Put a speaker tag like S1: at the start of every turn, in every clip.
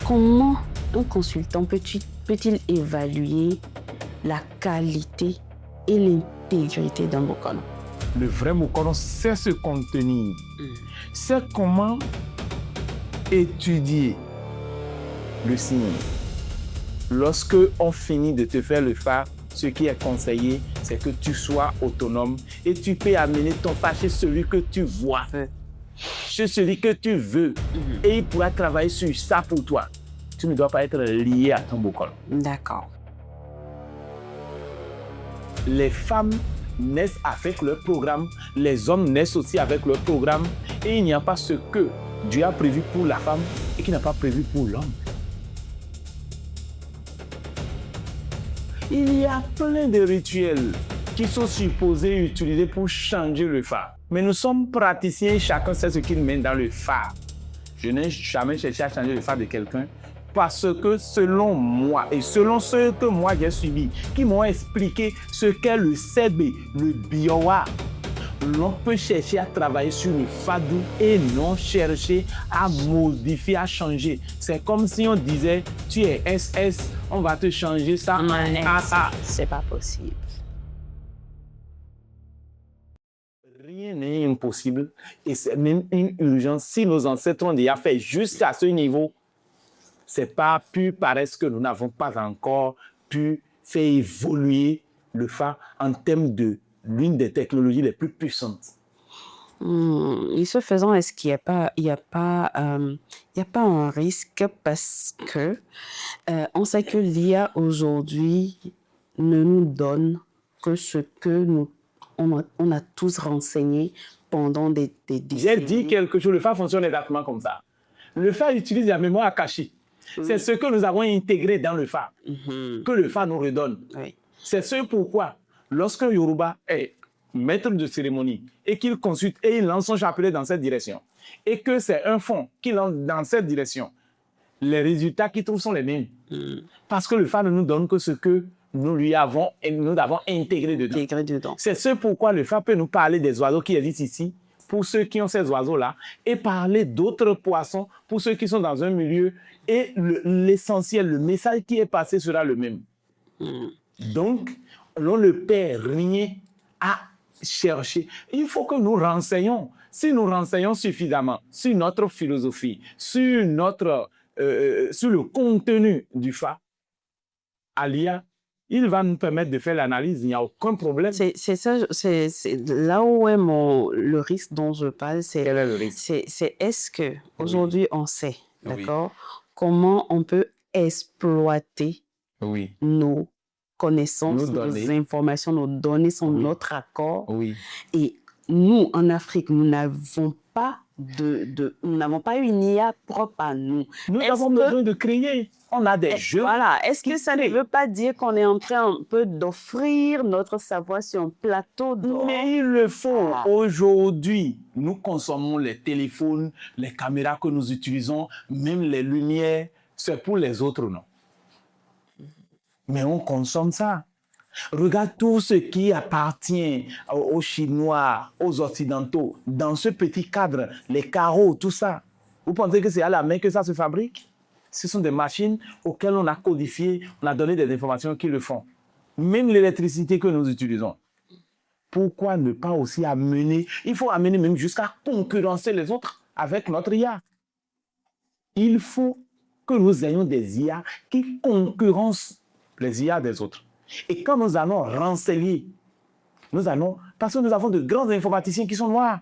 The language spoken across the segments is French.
S1: comment un consultant peut-il évaluer la qualité et l'intégrité d'un Mokono?
S2: Le vrai Mokono sait se contenir, c'est comment étudier le signe. Lorsque on finit de te faire le phare, ce qui est conseillé, c'est que tu sois autonome et tu peux amener ton phare chez celui que tu vois, chez celui que tu veux, et il pourra travailler sur ça pour toi. Tu ne dois pas être lié à ton Mokono.
S1: D'accord.
S2: Les femmes naissent avec leur programme, les hommes naissent aussi avec leur programme, et il n'y a pas ce que Dieu a prévu pour la femme et qui n'a pas prévu pour l'homme. Il y a plein de rituels qui sont supposés utiliser pour changer le phare. Mais nous sommes praticiens, chacun sait ce qu'il met dans le phare. Je n'ai jamais cherché à changer le phare de quelqu'un parce que selon moi et selon ce que moi j'ai subi, qui m'ont expliqué ce qu'est le CB, le Biowa, l'on peut chercher à travailler sur le fadou et non chercher à modifier, à changer. C'est comme si on disait, tu es SS, on va te changer ça en AA.
S1: C'est pas possible.
S2: Rien n'est impossible et c'est même une urgence. Si nos ancêtres ont déjà fait jusqu'à ce niveau, c'est pas pu paraître que nous n'avons pas encore pu faire évoluer le phare en termes de l'une des technologies les plus puissantes.
S1: Et ce faisant, est-ce qu'il n'y a pas un risque parce que on sait que l'IA aujourd'hui ne nous donne que ce que on a tous renseigné pendant des décennies.
S2: J'ai dit quelque chose, le phare fonctionne exactement comme ça. Le phare utilise la mémoire cachée. C'est ce que nous avons intégré dans le phare, que le phare nous redonne.
S1: Oui.
S2: C'est ce pourquoi, lorsqu'un Yoruba est maître de cérémonie et qu'il consulte et il lance son chapelet dans cette direction, et que c'est un fond qui lance dans cette direction, les résultats qu'il trouve sont les mêmes. Parce que le phare ne nous donne que ce que nous avons intégré dedans. C'est ce pourquoi le phare peut nous parler des oiseaux qui existent ici, pour ceux qui ont ces oiseaux-là, et parler d'autres poissons pour ceux qui sont dans un milieu, et l'essentiel, le message qui est passé sera le même. Donc, on ne perd rien à chercher. Il faut que nous renseignions. Si nous renseignons suffisamment sur notre philosophie, sur le contenu du phare, à l'IA, il va nous permettre de faire l'analyse, il n'y a aucun problème.
S1: C'est ça, c'est là où est le risque dont je parle.
S2: Quel est le risque?
S1: C'est est-ce que aujourd'hui on sait, d'accord, comment on peut exploiter nos connaissances, nos informations, nos données sans notre accord. Et nous, en Afrique, nous n'avons pas une IA propre à nous.
S2: Nous avons besoin de créer. On a des jeux.
S1: Voilà. Est-ce que ça ne veut pas dire qu'on est en train un peu d'offrir notre savoir sur un plateau d'or?
S2: Mais il le faut. Aujourd'hui, nous consommons les téléphones, les caméras que nous utilisons, même les lumières. C'est pour les autres, non? Mais on consomme ça. Regarde tout ce qui appartient aux Chinois, aux Occidentaux, dans ce petit cadre, les carreaux, tout ça. Vous pensez que c'est à la main que ça se fabrique? Ce sont des machines auxquelles on a codifié, on a donné des informations qui le font. Même l'électricité que nous utilisons. Pourquoi ne pas aussi amener, il faut amener même jusqu'à concurrencer les autres avec notre IA. Il faut que nous ayons des IA qui concurrencent les IA des autres. Et quand nous allons renseigner, parce que nous avons de grands informaticiens qui sont noirs,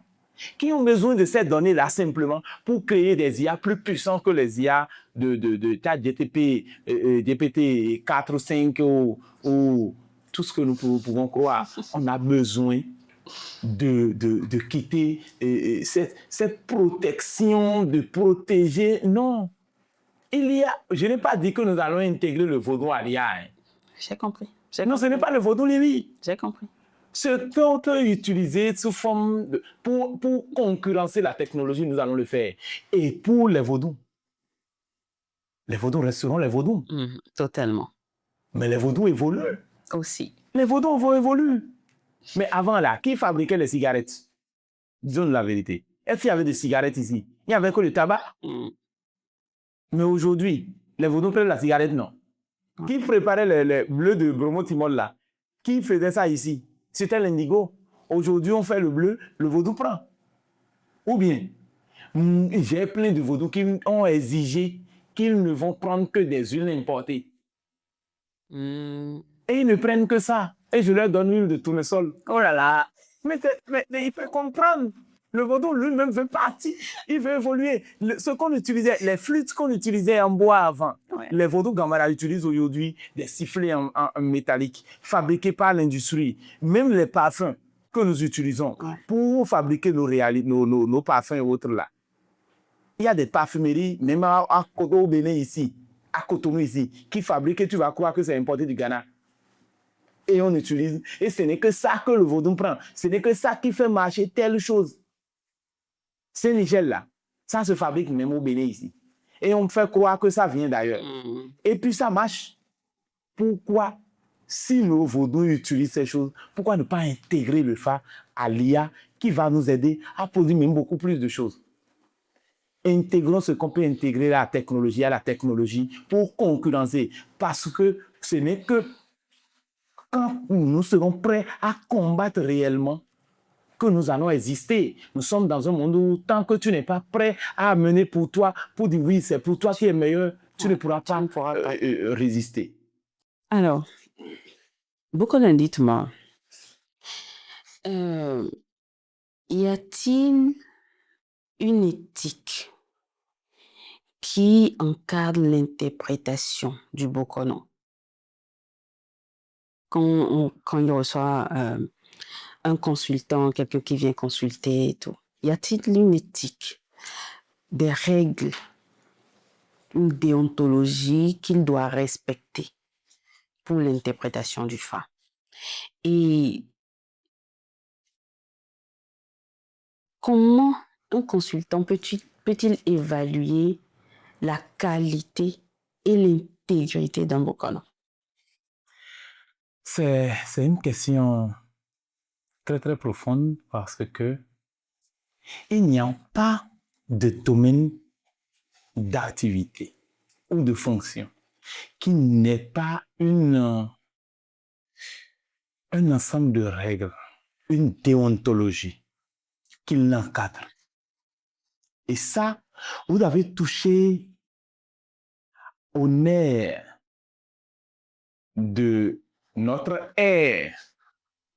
S2: qui ont besoin de ces données-là simplement pour créer des IA plus puissants que les IA de ChatGPT, GPT 4, 5 ou tout ce que nous pouvons croire. On a besoin de quitter cette protection, de protéger. Non. Je n'ai pas dit que nous allons intégrer le vaudou à l'IA.
S1: J'ai compris.
S2: Non, ce n'est pas le vaudou, Lévi.
S1: J'ai compris.
S2: Ce qu'on peut utiliser sous forme pour concurrencer la technologie, nous allons le faire. Et pour les vaudous resteront les vaudous.
S1: Totalement.
S2: Mais les vaudous évoluent.
S1: Aussi.
S2: Les vaudous vont évoluer. Mais avant là, qui fabriquait les cigarettes? Disons la vérité. Est-ce qu'il y avait des cigarettes ici? Il n'y avait que le tabac. Mais aujourd'hui, les vaudous prennent la cigarette, non. Qui préparait les bleus de bromotimol là? Qui faisait ça ici? C'était l'indigo. Aujourd'hui, on fait le bleu, le vaudou prend. Ou bien, j'ai plein de vaudous qui ont exigé qu'ils ne vont prendre que des huiles importées. Et ils ne prennent que ça. Et je leur donne l'huile de tournesol. Oh là là! Mais il faut comprendre. Le vaudou lui-même veut partir. Il veut évoluer. Ce qu'on utilisait, les flûtes qu'on utilisait en bois avant, les vaudous Gambara utilisent aujourd'hui des sifflets en métallique fabriqués par l'industrie. Même les parfums que nous utilisons pour fabriquer nos parfums et autres là. Il y a des parfumeries, même à Koto Bénin ici, à Cotonou ici, qui fabriquent et tu vas croire que c'est importé du Ghana. Et on utilise. Et ce n'est que ça que le vaudou prend. Ce n'est que ça qui fait marcher telle chose. Saint-Michel là, ça se fabrique même au Bénin ici. Et on fait croire que ça vient d'ailleurs. Et puis ça marche. Pourquoi, si nos vaudous utilisent ces choses, pourquoi ne pas intégrer le Fa à l'IA qui va nous aider à produire même beaucoup plus de choses? Intégrons ce qu'on peut intégrer à la technologie pour concurrencer. Parce que ce n'est que quand nous serons prêts à combattre réellement que nous allons exister. Nous sommes dans un monde où tant que tu n'es pas prêt à mener pour toi, pour dire oui, c'est pour toi qui est meilleur, tu ne pourras pas résister.
S1: Alors, Bokono, dites-moi, y a-t-il une éthique qui encadre l'interprétation du Bokono? Quand il reçoit un consultant, quelqu'un qui vient consulter et tout, y a-t-il une éthique, des règles, une déontologie qu'il doit respecter pour l'interprétation du Fa? Et comment un consultant peut-il évaluer la qualité et l'intégrité d'un Bokono?
S2: C'est une question très très profonde parce que il n'y a pas de domaine d'activité ou de fonction qui n'ait pas un ensemble de règles, une déontologie qui l'encadre. Et ça, vous avez touché au nerf de notre ère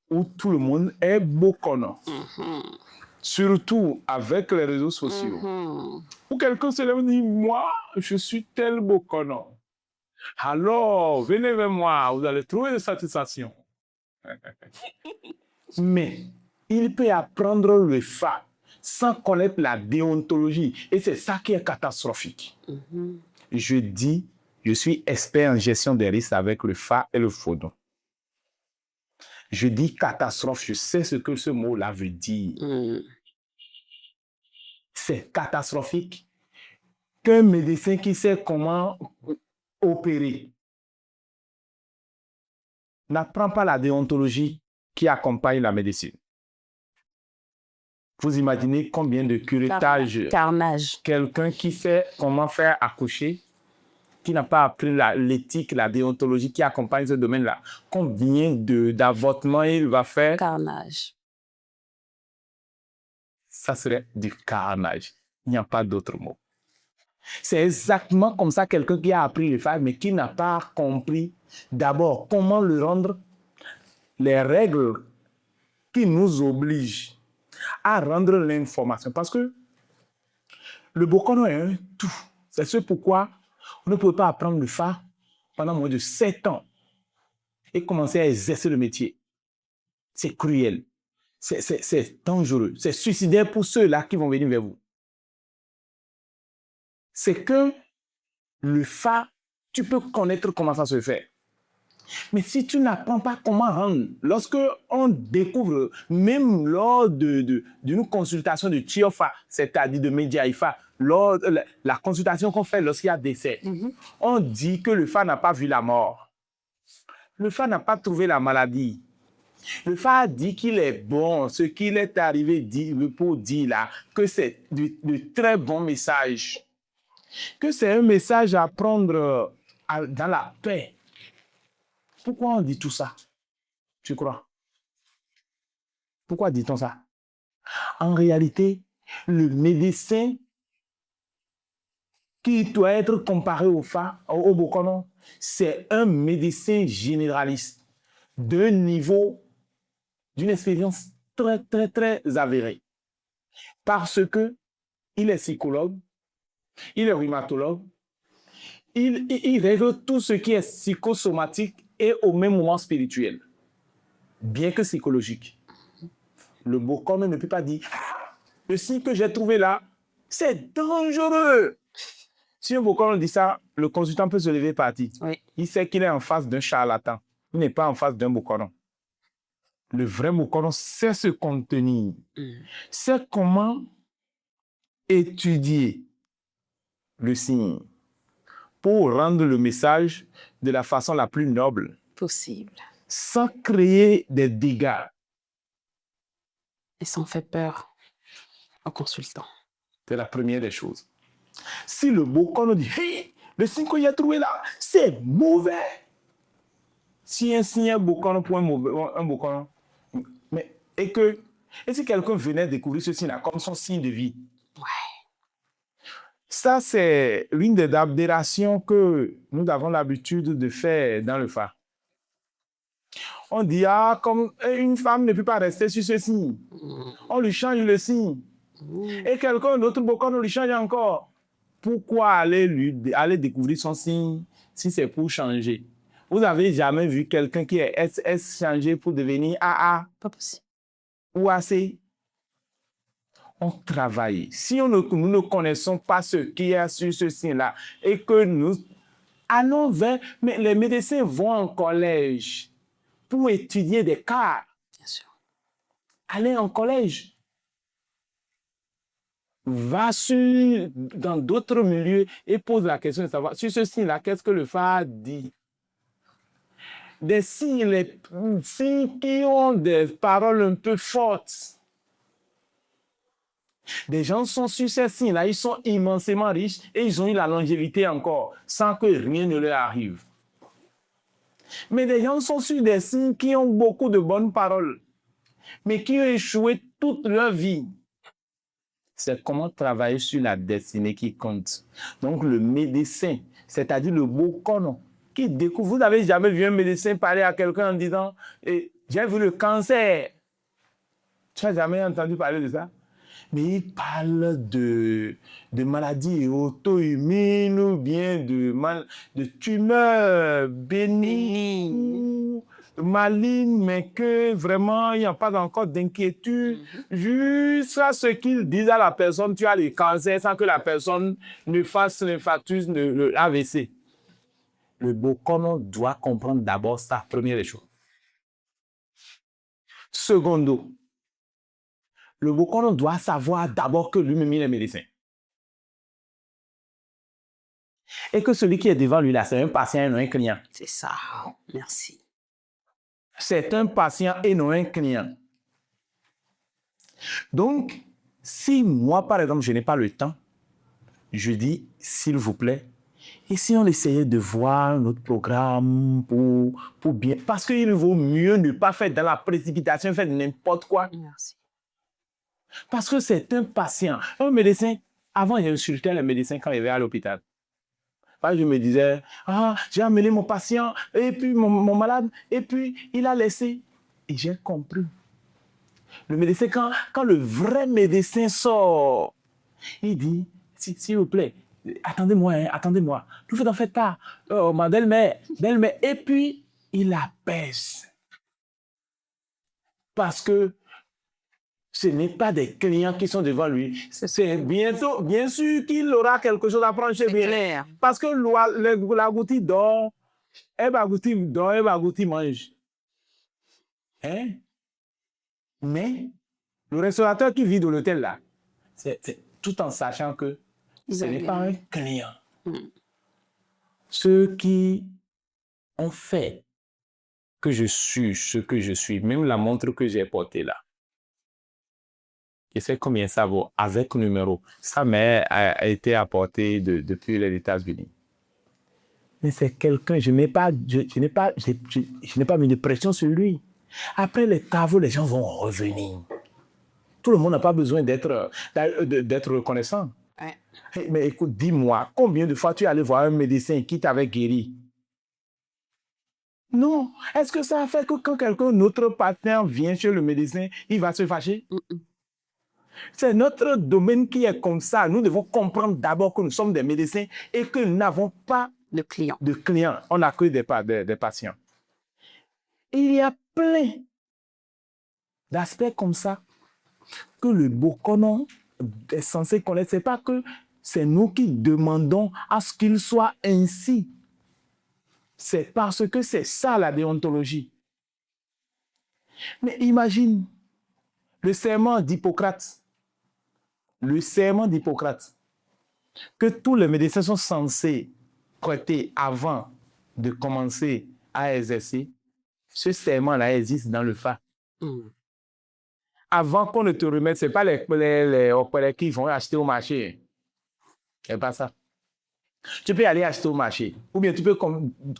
S2: où tout le monde est Bokono. Surtout avec les réseaux sociaux. Où quelqu'un se lève et dit, moi, je suis tel Bokono. Alors, venez vers moi, vous allez trouver des satisfactions. Mais il peut apprendre le Fa sans connaître la déontologie. Et c'est ça qui est catastrophique. Je dis, je suis expert en gestion des risques avec le Fa et le Fodon. Je dis catastrophe, je sais ce que ce mot-là veut dire. C'est catastrophique qu'un médecin qui sait comment opérer n'apprend pas la déontologie qui accompagne la médecine. Vous imaginez combien de curettage,
S1: carnage.
S2: Quelqu'un qui sait comment faire accoucher, qui n'a pas appris l'éthique, la déontologie qui accompagne ce domaine-là, combien d'avortements il va faire?
S1: Carnage.
S2: Ça serait du carnage. Il n'y a pas d'autre mot. C'est exactement comme ça quelqu'un qui a appris le Fa, mais qui n'a pas compris d'abord comment le rendre, les règles qui nous obligent à rendre l'information. Parce que le Bokono est un tout. C'est ce pourquoi on ne peut pas apprendre le Fa pendant moins de 7 ans et commencer à exercer le métier. C'est cruel. C'est dangereux. C'est suicidaire pour ceux-là qui vont venir vers vous. C'est que le Fa, tu peux connaître comment ça se fait. Mais si tu n'apprends pas comment rendre, lorsque on découvre, même lors d'une consultation de Tiofa, c'est-à-dire de Mediaifa, lors de la consultation qu'on fait lorsqu'il y a décès, on dit que le Fa n'a pas vu la mort. Le Fa n'a pas trouvé la maladie. Le Fa dit qu'il est bon, ce qu'il est arrivé pour dire là, que c'est de très bons messages. que c'est un message à prendre dans la paix. Pourquoi on dit tout ça? Tu crois? Pourquoi dit-on ça? En réalité, le médecin qui doit être comparé au Bokono, c'est un médecin généraliste d'un niveau, d'une expérience très, très, très avérée. Parce que il est psychologue, il est rhumatologue, il règle tout ce qui est psychosomatique et au même moment spirituel, bien que psychologique. Le Bokono ne peut pas dire « le signe que j'ai trouvé là, c'est dangereux ». Si un Bokono dit ça, le consultant peut se lever et partir.
S1: Oui.
S2: Il sait qu'il est en face d'un charlatan. Il n'est pas en face d'un Bokono. Le vrai Bokono sait se contenir. C'est comment étudier le signe pour rendre le message de la façon la plus noble
S1: possible,
S2: sans créer des dégâts.
S1: Et sans faire peur au consultant.
S2: C'est la première des choses. Si le Bokono dit hey, le signe qu'il a trouvé là, c'est mauvais. Si un signe est Bokono pour un Bokono, et si quelqu'un venait découvrir ce signe-là comme son signe de vie, ça, c'est l'une des aberrations que nous avons l'habitude de faire dans le phare. On dit, comme une femme ne peut pas rester sur ce signe. On lui change le signe. Et quelqu'un d'autre, on lui change encore. Pourquoi aller découvrir son signe si c'est pour changer? Vous n'avez jamais vu quelqu'un qui est SS changé pour devenir AA?
S1: Pas possible.
S2: Ou AC? On travaille. Si nous ne connaissons pas ce qui est sur ce signe-là et que nous allons vers... Mais les médecins vont en collège pour étudier des cas.
S1: Bien sûr.
S2: Allez en collège. Va dans d'autres milieux et pose la question de savoir sur ce signe-là, qu'est-ce que le phare dit? Des signes, les signes qui ont des paroles un peu fortes. Des gens sont sur ces signes-là, ils sont immensément riches et ils ont eu la longévité encore, sans que rien ne leur arrive. Mais des gens sont sur des signes qui ont beaucoup de bonnes paroles, mais qui ont échoué toute leur vie. C'est comment travailler sur la destinée qui compte. Donc le médecin, c'est-à-dire le Bokono, qui découvre. Vous n'avez jamais vu un médecin parler à quelqu'un en disant « j'ai vu le cancer ». Tu n'as jamais entendu parler de ça? Mais il parle de maladies auto-immunes ou bien de tumeurs bénignes, malignes, mais que vraiment il n'y a pas encore d'inquiétude. Jusqu'à ce qu'ils disent à la personne, tu as le cancer, sans que la personne ne fasse l'infarctus, le AVC. Le Bokono doit comprendre d'abord ça, première des choses. Secondo, le Bokono doit savoir d'abord que lui-même il est médecin. Et que celui qui est devant lui là, c'est un patient et non un client.
S1: C'est ça. Merci.
S2: C'est un patient et non un client. Donc, si moi, par exemple, je n'ai pas le temps, je dis, s'il vous plaît, et si on essayait de voir notre programme pour bien... Parce qu'il vaut mieux ne pas faire dans la précipitation, faire n'importe quoi.
S1: Merci.
S2: Parce que c'est un patient. Un médecin, avant, j'insultais les médecins quand ils allaient à l'hôpital. Je me disais, j'ai amené mon patient, et puis mon malade, et puis il a laissé. Et j'ai compris. Le médecin, quand le vrai médecin sort, il dit, s'il vous plaît, attendez-moi, attendez-moi. Ne vous en faites pas. Oh, ma belle-mère. Et puis, il apaise. Parce que ce n'est pas des clients qui sont devant lui. C'est bientôt, bien sûr qu'il aura quelque chose à prendre chez lui. Parce que la goutte dort, elle va goûter mange. Hein? Mais le restaurateur qui vit dans l'hôtel là, c'est tout en sachant que ce n'est pas un client. Ceux qui ont fait que je suis ce que je suis, même la montre que j'ai portée là, Je sais combien ça vaut avec numéro. Ça a été apporté depuis les États-Unis. Mais c'est quelqu'un, je n'ai pas mis de pression sur lui. Après les travaux, les gens vont revenir. Tout le monde n'a pas besoin d'être reconnaissant. Ouais. Mais écoute, dis-moi, combien de fois tu es allé voir un médecin qui t'avait guéri? Non. Est-ce que ça a fait que quand quelqu'un, notre patient vient chez le médecin, il va se fâcher? C'est notre domaine qui est comme ça. Nous devons comprendre d'abord que nous sommes des médecins et que nous n'avons pas de clients. On n'a que des patients. Il y a plein d'aspects comme ça que le Bokono est censé connaître. Ce n'est pas que c'est nous qui demandons à ce qu'il soit ainsi. C'est parce que c'est ça la déontologie. Mais imagine le serment d'Hippocrate. Le serment d'Hippocrate que tous les médecins sont censés prêter avant de commencer à exercer. Ce serment-là existe dans le FA. Avant qu'on ne te remette, ce n'est pas les opérateurs qui vont acheter au marché. Ce n'est pas ça. Tu peux aller acheter au marché. Ou bien tu peux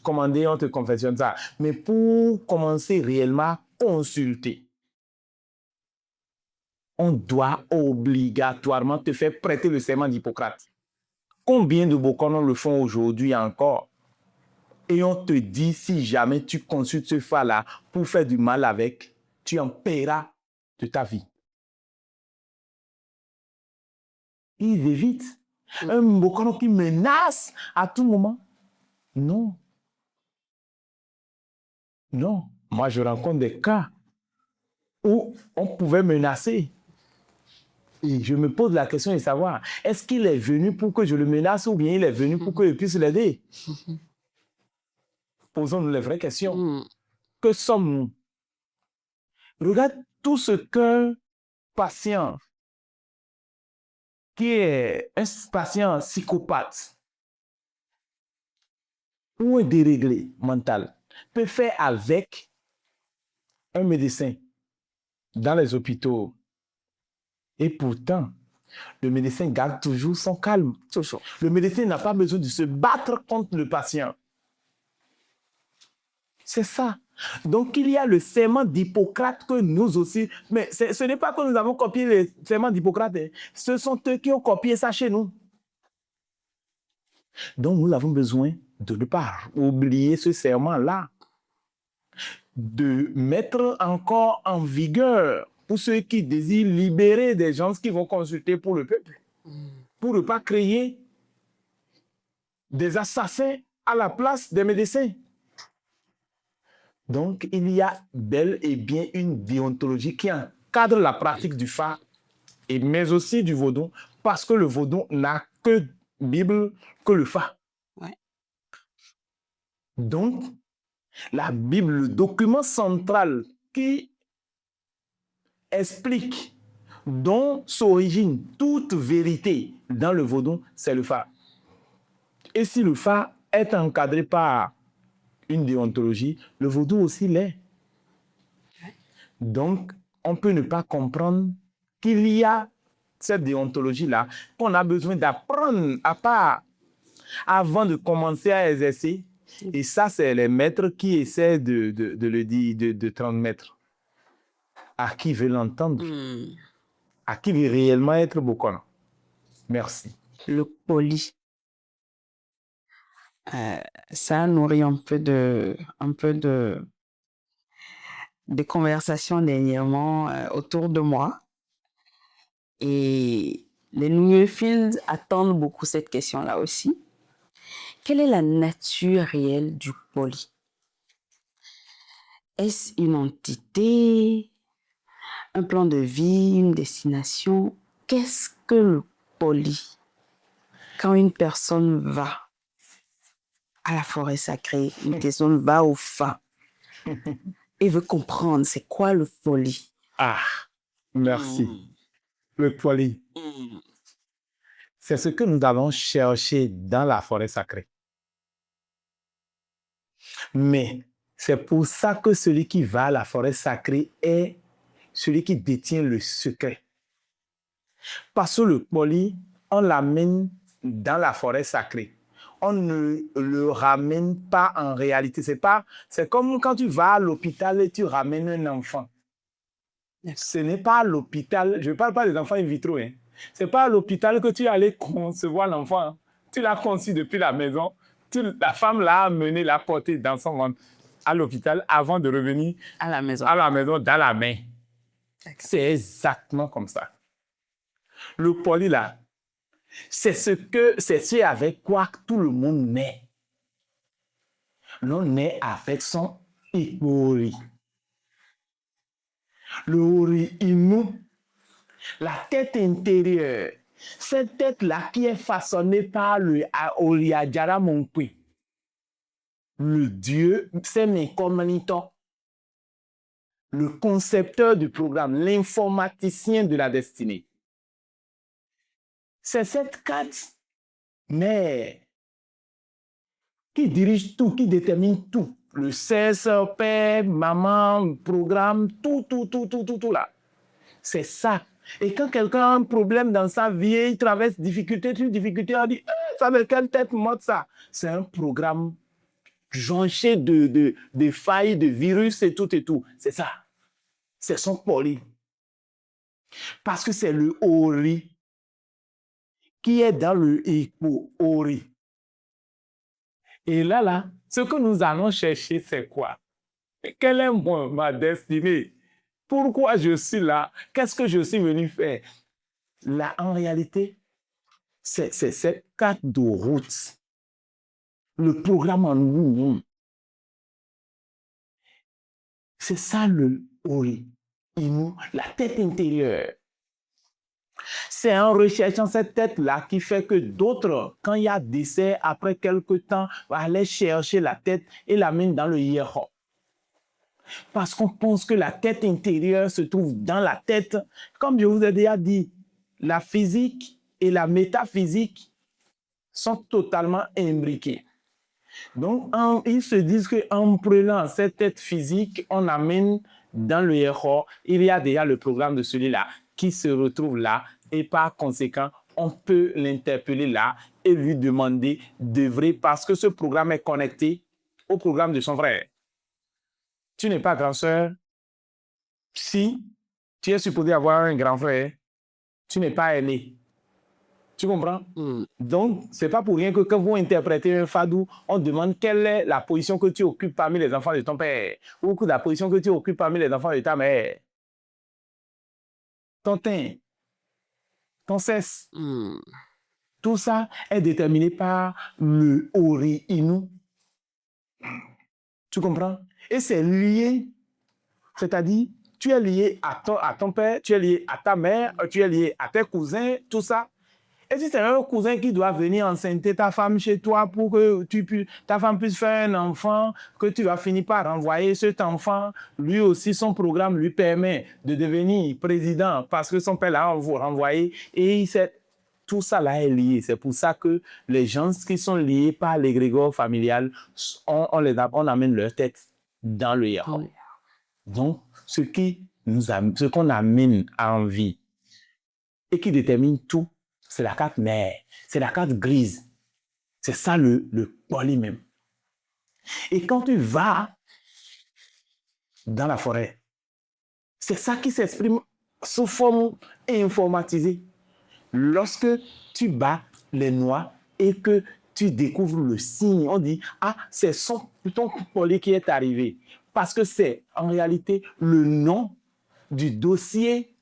S2: commander, on te confectionne ça. Mais pour commencer réellement, consulter. On doit obligatoirement te faire prêter le serment d'Hippocrate. Combien de Bokono le font aujourd'hui encore? Et on te dit, si jamais tu consultes ce fa-là pour faire du mal avec, tu en paieras de ta vie. Ils évitent. Un Bokono qui menace à tout moment. Non. Non. Moi, je rencontre des cas où on pouvait menacer. Et je me pose la question de savoir, est-ce qu'il est venu pour que je le menace ou bien il est venu pour que je puisse l'aider? Posons-nous les vraies questions. Que sommes-nous? Regarde tout ce qu'un patient qui est un patient psychopathe ou un déréglé mental peut faire avec un médecin dans les hôpitaux. Et pourtant, le médecin garde toujours son calme. Toujours. Le médecin n'a pas besoin de se battre contre le patient. C'est ça. Donc, il y a le serment d'Hippocrate que nous aussi... Mais ce n'est pas que nous avons copié le serment d'Hippocrate. Ce sont eux qui ont copié ça chez nous. Donc, nous avons besoin de ne pas oublier ce serment-là. De mettre encore en vigueur pour ceux qui désirent libérer des gens qui vont consulter pour le peuple. Pour ne pas créer des assassins à la place des médecins. Donc, il y a bel et bien une déontologie qui encadre la pratique du fa, mais aussi du vaudou, parce que le vaudou n'a que Bible, que le fa. Ouais. Donc, la Bible, le document central qui explique, dont s'origine toute vérité dans le vaudou, c'est le fa. Et si le fa est encadré par une déontologie, le vaudou aussi l'est. Donc, on peut ne pas comprendre qu'il y a cette déontologie-là qu'on a besoin d'apprendre à part avant de commencer à exercer. Et ça, c'est les maîtres qui essaient de le dire, de transmettre. À qui veut l'entendre, à qui veut réellement être Bokono. Merci.
S1: Le poli. Ça nourrit un peu de conversations dernièrement autour de moi. Et les Newfields attendent beaucoup cette question-là aussi. Quelle est la nature réelle du poli? Est-ce une entité, un plan de vie, une destination? Qu'est-ce que le poli? Quand une personne va à la forêt sacrée, une personne va au fa et veut comprendre c'est quoi le poli.
S2: Ah, merci. Le poli. C'est ce que nous avons cherché dans la forêt sacrée. Mais c'est pour ça que celui qui va à la forêt sacrée est celui qui détient le secret. Parce que le poli, on l'amène dans la forêt sacrée. On ne le ramène pas en réalité. C'est comme quand tu vas à l'hôpital et tu ramènes un enfant. Ce n'est pas à l'hôpital, je ne parle pas des enfants in vitro, hein. Ce n'est pas à l'hôpital que tu es allé concevoir l'enfant. Tu l'as conçu depuis la maison. La femme l'a amené, l'a porté dans son ventre à l'hôpital avant de revenir
S1: à la maison
S2: dans la main. C'est exactement comme ça. Le poli là, c'est ce avec quoi tout le monde naît. L'on naît avec son ikori. Le ori inu, la tête intérieure, cette tête-là qui est façonnée par le Oriajara Monkwe, le dieu Semekomanito, le concepteur du programme, l'informaticien de la destinée. C'est cette carte mère qui dirige tout, qui détermine tout. Le cesse, père, maman, programme, tout là. C'est ça. Et quand quelqu'un a un problème dans sa vie, il traverse difficulté, on dit, ça veut quelle tête morte ça? C'est un programme jonché de failles, de virus et tout. C'est ça. C'est son poli. Parce que c'est le ori qui est dans le hypo-ori. Et là, ce que nous allons chercher, c'est quoi? Quelle est ma destinée? Pourquoi je suis là? Qu'est-ce que je suis venu faire? Là, en réalité, c'est cette carte de route. Le programme en lui-même. C'est ça le ori, inu, la tête intérieure. C'est en recherchant cette tête-là qui fait que d'autres, quand il y a décès, après quelque temps, vont aller chercher la tête et la mettre dans le hiéro. Parce qu'on pense que la tête intérieure se trouve dans la tête. Comme je vous ai déjà dit, la physique et la métaphysique sont totalement imbriquées. Donc, ils se disent qu'en prenant cette tête physique, on amène dans le héros, il y a déjà le programme de celui-là qui se retrouve là et par conséquent, on peut l'interpeller là et lui demander d'œuvrer parce que ce programme est connecté au programme de son frère. Tu n'es pas grand sœur. Si tu es supposé avoir un grand frère, tu n'es pas aîné. Tu comprends? Donc, ce n'est pas pour rien que quand vous interprétez un fadou, on demande quelle est la position que tu occupes parmi les enfants de ton père ou la position que tu occupes parmi les enfants de ta mère. Ton teint, ton cesse. Tout ça est déterminé par le ori inu. Tu comprends? Et c'est lié, c'est-à-dire, tu es lié à ton père, tu es lié à ta mère, tu es lié à tes cousins, tout ça. Et si c'est un cousin qui doit venir enceinter ta femme chez toi pour que ta femme puisse faire un enfant, que tu vas finir par renvoyer cet enfant, lui aussi, son programme lui permet de devenir président parce que son père l'a renvoyé. Et tout ça là est lié. C'est pour ça que les gens qui sont liés par l'égrégore familial, on amène leur tête dans le hiéro. Donc, ce qu'on amène en vie et qui détermine tout, c'est la carte mère, c'est la carte grise. C'est ça le poli même. Et quand tu vas dans la forêt, c'est ça qui s'exprime sous forme informatisée. Lorsque tu bats les noix et que tu découvres le signe, on dit, c'est ton poli qui est arrivé. Parce que c'est en réalité le nom du dossier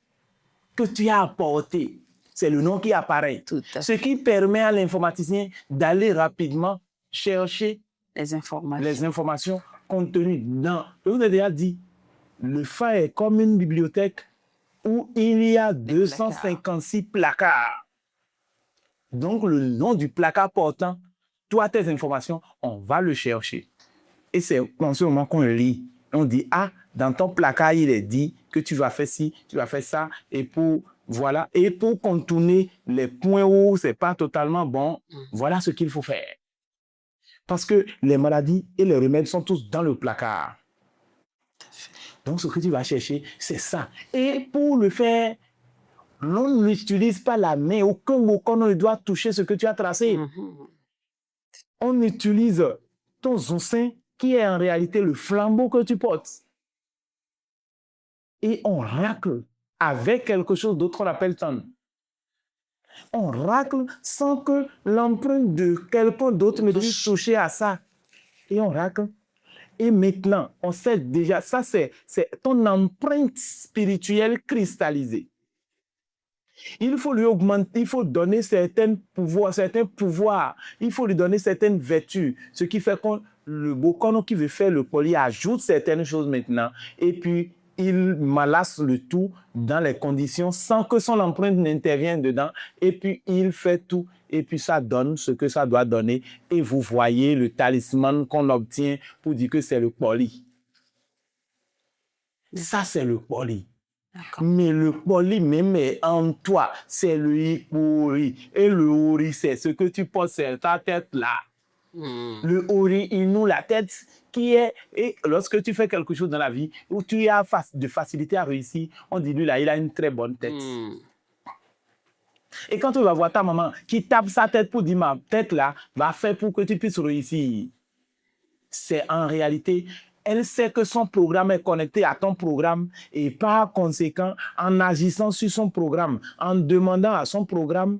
S2: que tu as apporté. C'est le nom qui apparaît. Ce qui permet à l'informaticien d'aller rapidement chercher
S1: les
S2: informations contenues dans. Je vous ai déjà dit, le FA est comme une bibliothèque où il y a 256 placards. Donc, le nom du placard portant toutes tes informations, on va le chercher. Et c'est en ce moment qu'on le lit. On dit, dans ton placard, il est dit que tu vas faire ci, tu vas faire ça, et pour contourner les points où c'est pas totalement bon, voilà ce qu'il faut faire. Parce que les maladies et les remèdes sont tous dans le placard. Donc, ce que tu vas chercher, c'est ça. Et pour le faire l'on n'utilise pas la main. Aucun bokono ne doit toucher ce que tu as tracé. On utilise ton zoussin qui est en réalité le flambeau que tu portes. Et on racle avec quelque chose d'autre qu'on appelle ton. On racle sans que l'empreinte de quelqu'un d'autre ne puisse toucher à ça. Et on racle. Et maintenant, on sait déjà, ça c'est ton empreinte spirituelle cristallisée. Il faut lui augmenter, il faut donner certains pouvoirs, il faut lui donner certaines vertus. Ce qui fait que le bokono qui veut faire le poli ajoute certaines choses maintenant. Et puis, il malasse le tout dans les conditions sans que son empreinte n'intervienne dedans. Et puis, il fait tout. Et puis, ça donne ce que ça doit donner. Et vous voyez le talisman qu'on obtient pour dire que c'est le poli. Ça, c'est le poli. Mais le poli même est en toi. C'est le hipori. Et le ori, c'est ce que tu portes sur ta tête là. Le ori, inou, la tête qui est... Et lorsque tu fais quelque chose dans la vie où tu as de facilité à réussir, on dit lui là, il a une très bonne tête. Et quand tu vas voir ta maman qui tape sa tête pour dire ma tête là va faire pour que tu puisses réussir, c'est en réalité, elle sait que son programme est connecté à ton programme et par conséquent, en agissant sur son programme, en demandant à son programme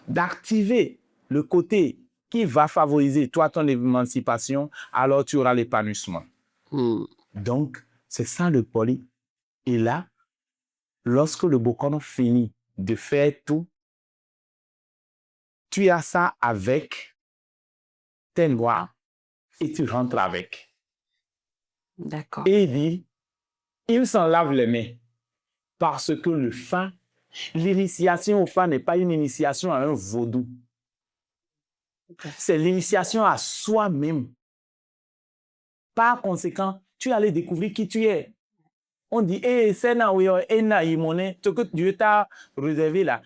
S2: d'activer le côté qui va favoriser toi ton émancipation, alors tu auras l'épanouissement. Donc, c'est ça le poli. Et là, lorsque le bokono finit de faire tout, tu as ça avec tes noix et tu rentres avec.
S1: D'accord.
S2: Et il dit, il s'en lave les mains parce que le fa, l'initiation au fa n'est pas une initiation à un vaudou. C'est l'initiation à soi-même. Par conséquent, tu allais découvrir qui tu es. On dit, c'est ce que Dieu t'a réservé là.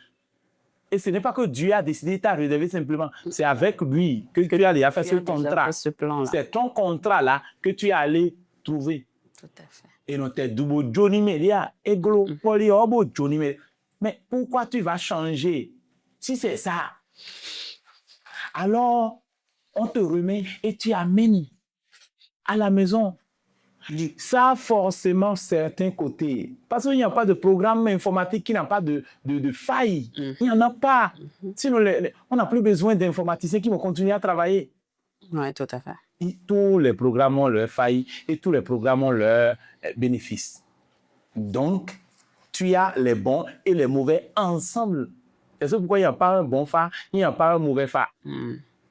S2: Et ce n'est pas que Dieu a décidé de t'a réservé simplement. C'est avec lui que tu as déjà fait ce contrat. C'est ton contrat là que tu es allé trouver.
S1: Tout à fait.
S2: Et non, t'es double Johnny Media, églo, poli, obo, Johnny Media. Mais pourquoi tu vas changer si c'est ça? Alors, on te remet et tu amènes à la maison. Ça a forcément certains côtés. Parce qu'il n'y a pas de programme informatique qui n'a pas de faille. Il n'y en a pas. Sinon, on n'a plus besoin d'informaticiens qui vont continuer à travailler.
S1: Oui, tout à fait.
S2: Et tous les programmes ont leurs failles et tous les programmes ont leurs bénéfices. Donc, tu as les bons et les mauvais ensemble. C'est pourquoi il n'y a pas un bon fa, il n'y a pas un mauvais fa.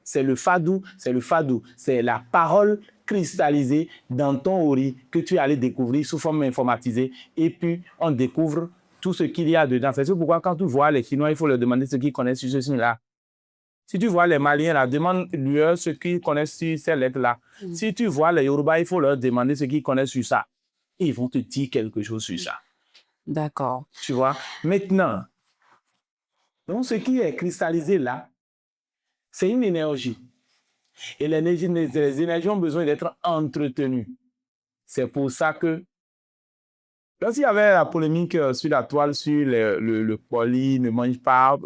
S2: C'est le fadou, c'est le fadou. C'est la parole cristallisée dans ton ori que tu es allé découvrir sous forme informatisée. Et puis, on découvre tout ce qu'il y a dedans. C'est pourquoi quand tu vois les Chinois, il faut leur demander ce qu'ils connaissent sur ce signe-là. Si tu vois les Maliens, là, demande-leur ce qu'ils connaissent sur ces lettres-là. Si tu vois les Yoruba, il faut leur demander ce qu'ils connaissent sur ça. Et ils vont te dire quelque chose sur ça.
S1: D'accord.
S2: Tu vois? Maintenant, donc ce qui est cristallisé là, c'est une énergie. Et les énergies ont besoin d'être entretenues. C'est pour ça que, lorsqu'il y avait la polémique sur la toile, sur le poli ne mange pas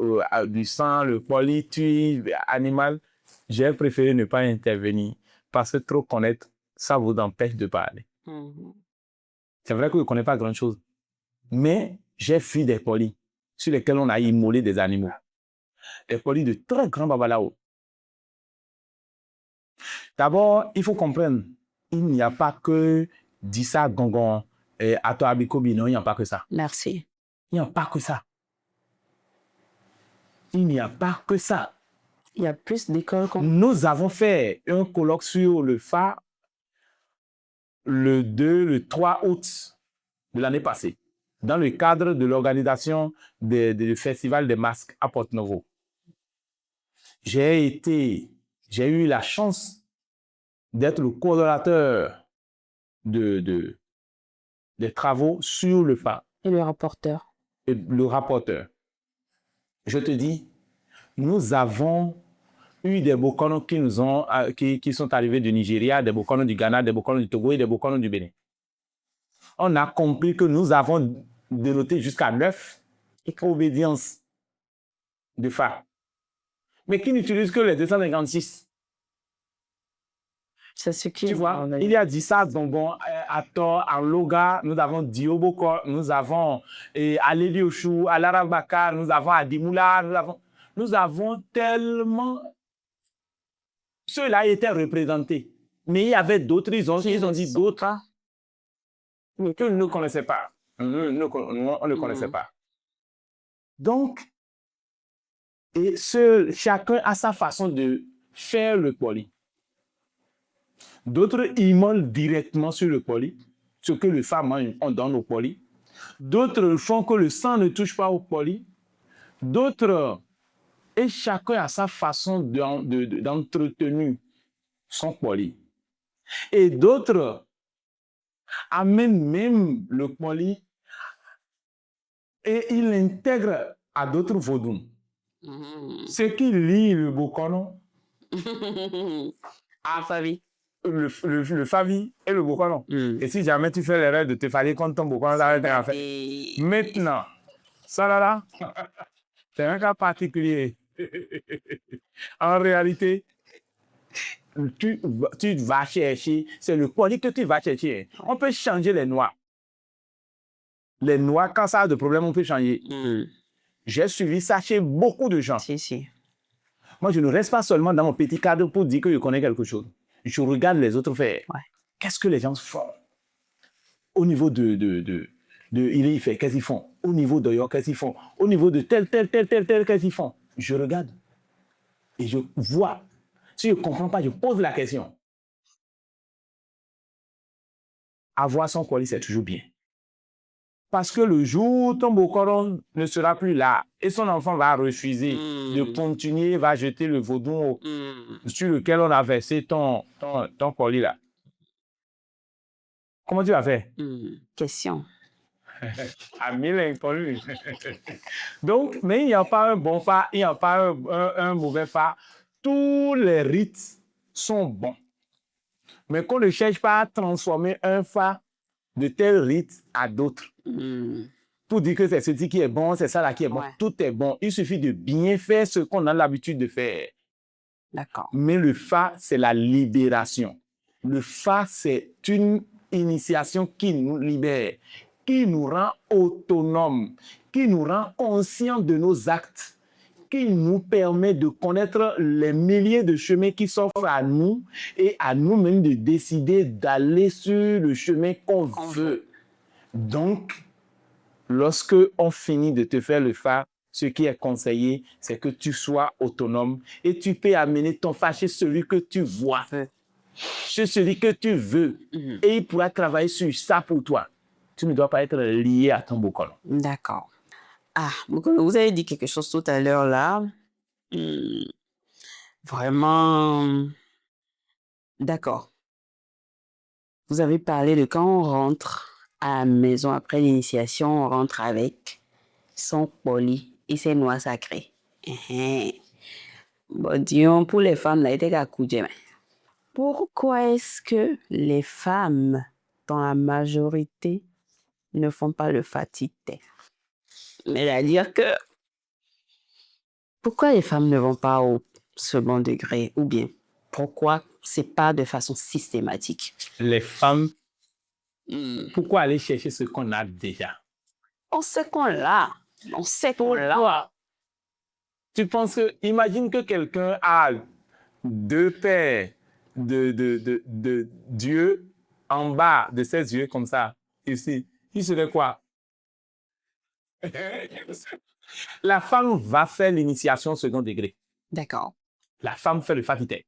S2: du sang, le poli tue animal, j'ai préféré ne pas intervenir parce que trop connaître, ça vous empêche de parler. C'est vrai que je ne connais pas grand-chose, mais j'ai fui des polis sur lesquels on a immolé des animaux. Des polis de très grands babalao. D'abord, il faut comprendre, il n'y a pas que Dissa Gongon et Ato Abikobi, non, il n'y a pas que ça.
S1: Merci.
S2: Il n'y a pas que ça. Il n'y a pas que ça.
S1: Il y a plus d'écoles qu'on...
S2: Nous avons fait un colloque sur le phare le 3 août de l'année passée, dans le cadre de l'organisation du Festival des masques à Porto-Novo. J'ai eu la chance d'être le coordonnateur des travaux sur le phare.
S1: Et le rapporteur.
S2: Et le rapporteur. Je te dis, nous avons eu des bokonos qui sont arrivés du Nigeria, des bokonos du Ghana, des bokonos du Togo et des bokonos du Bénin. On a compris que nous avons dénoté jusqu'à 9 obédience de Fa, mais qui n'utilise que les 256.
S1: C'est ce qui...
S2: Tu vois, il y a Dissa, Dongon, Ator, Anloga, nous avons Dioboko, nous avons Aleli Oshou, Alara Bakar, nous avons Adimoula, nous avons tellement... Ceux-là étaient représentés. Mais il y avait d'autres, ils ont dit d'autres, mais que nous ne connaissions pas. On ne connaissait pas. Donc, chacun a sa façon de faire le poli. D'autres immolent directement sur le poli, ce que les femmes mangent, on donne au poli. D'autres font que le sang ne touche pas au poli. D'autres, et chacun a sa façon d'entretenir son poli. Et d'autres amènent même le poli et ils l'intègrent à d'autres vaudous. Ceux qui lient le Bokono,
S1: Favi.
S2: Le Favi et le Bokono. Et si jamais tu fais l'erreur de te faller contre ton Bokono, ça va être un fait. Maintenant, ça là, c'est un cas particulier. En réalité, tu vas chercher, c'est le poli que tu vas chercher. On peut changer les noix. Les noix, quand ça a de problème, on peut changer. J'ai suivi ça chez beaucoup de gens.
S1: Si.
S2: Moi, je ne reste pas seulement dans mon petit cadre pour dire que je connais quelque chose. Je regarde les autres faire. Ouais. Qu'est-ce que les gens font? Au niveau de il fait, qu'est-ce qu'ils font? Au niveau de York, qu'est-ce qu'ils font? Au niveau de tel, qu'est-ce qu'ils font? Je regarde et je vois. Si je ne comprends pas, je pose la question. Avoir son colis, c'est toujours bien. Parce que le jour où ton Bokoron ne sera plus là et son enfant va refuser de continuer, va jeter le vaudou sur lequel on a versé ton colis là. Comment tu vas faire?
S1: Question.
S2: À mille inconnus. Donc, mais il n'y a pas un bon fa, il n'y a pas un mauvais fa. Tous les rites sont bons. Mais qu'on ne cherche pas à transformer un fa de tel rite à d'autres. Pour dire que c'est ce qui est bon, c'est ça là qui est bon. Ouais. Tout est bon. Il suffit de bien faire ce qu'on a l'habitude de faire.
S1: D'accord.
S2: Mais le fa, c'est la libération. Le fa, c'est une initiation qui nous libère, qui nous rend autonomes, qui nous rend conscients de nos actes, qui nous permet de connaître les milliers de chemins qui s'offrent à nous et à nous-mêmes de décider d'aller sur le chemin qu'on veut. Donc, lorsque on finit de te faire le fa, ce qui est conseillé, c'est que tu sois autonome et tu peux amener ton fa chez celui que tu vois, chez celui que tu veux, et il pourra travailler sur ça pour toi. Tu ne dois pas être lié à ton Bokono.
S1: D'accord. Ah, vous avez dit quelque chose tout à l'heure là. Vraiment. D'accord. Vous avez parlé de quand on rentre à la maison après l'initiation, on rentre avec son poli et ses noix sacrées. Bon, disons, pour les femmes, là, il était à coup de main. Pourquoi est-ce que les femmes, dans la majorité, ne font pas le fatité? C'est-à-dire que pourquoi les femmes ne vont pas au second degré ou bien pourquoi c'est pas de façon systématique?
S2: Les femmes, pourquoi aller chercher ce qu'on a déjà?
S1: On sait qu'on l'a. On sait qu'on l'a.
S2: Tu penses que, imagine que quelqu'un a 2 paires de dieux en bas de ses yeux comme ça, ici. Il serait quoi? La femme va faire l'initiation au second degré.
S1: D'accord.
S2: La femme fait le fatité.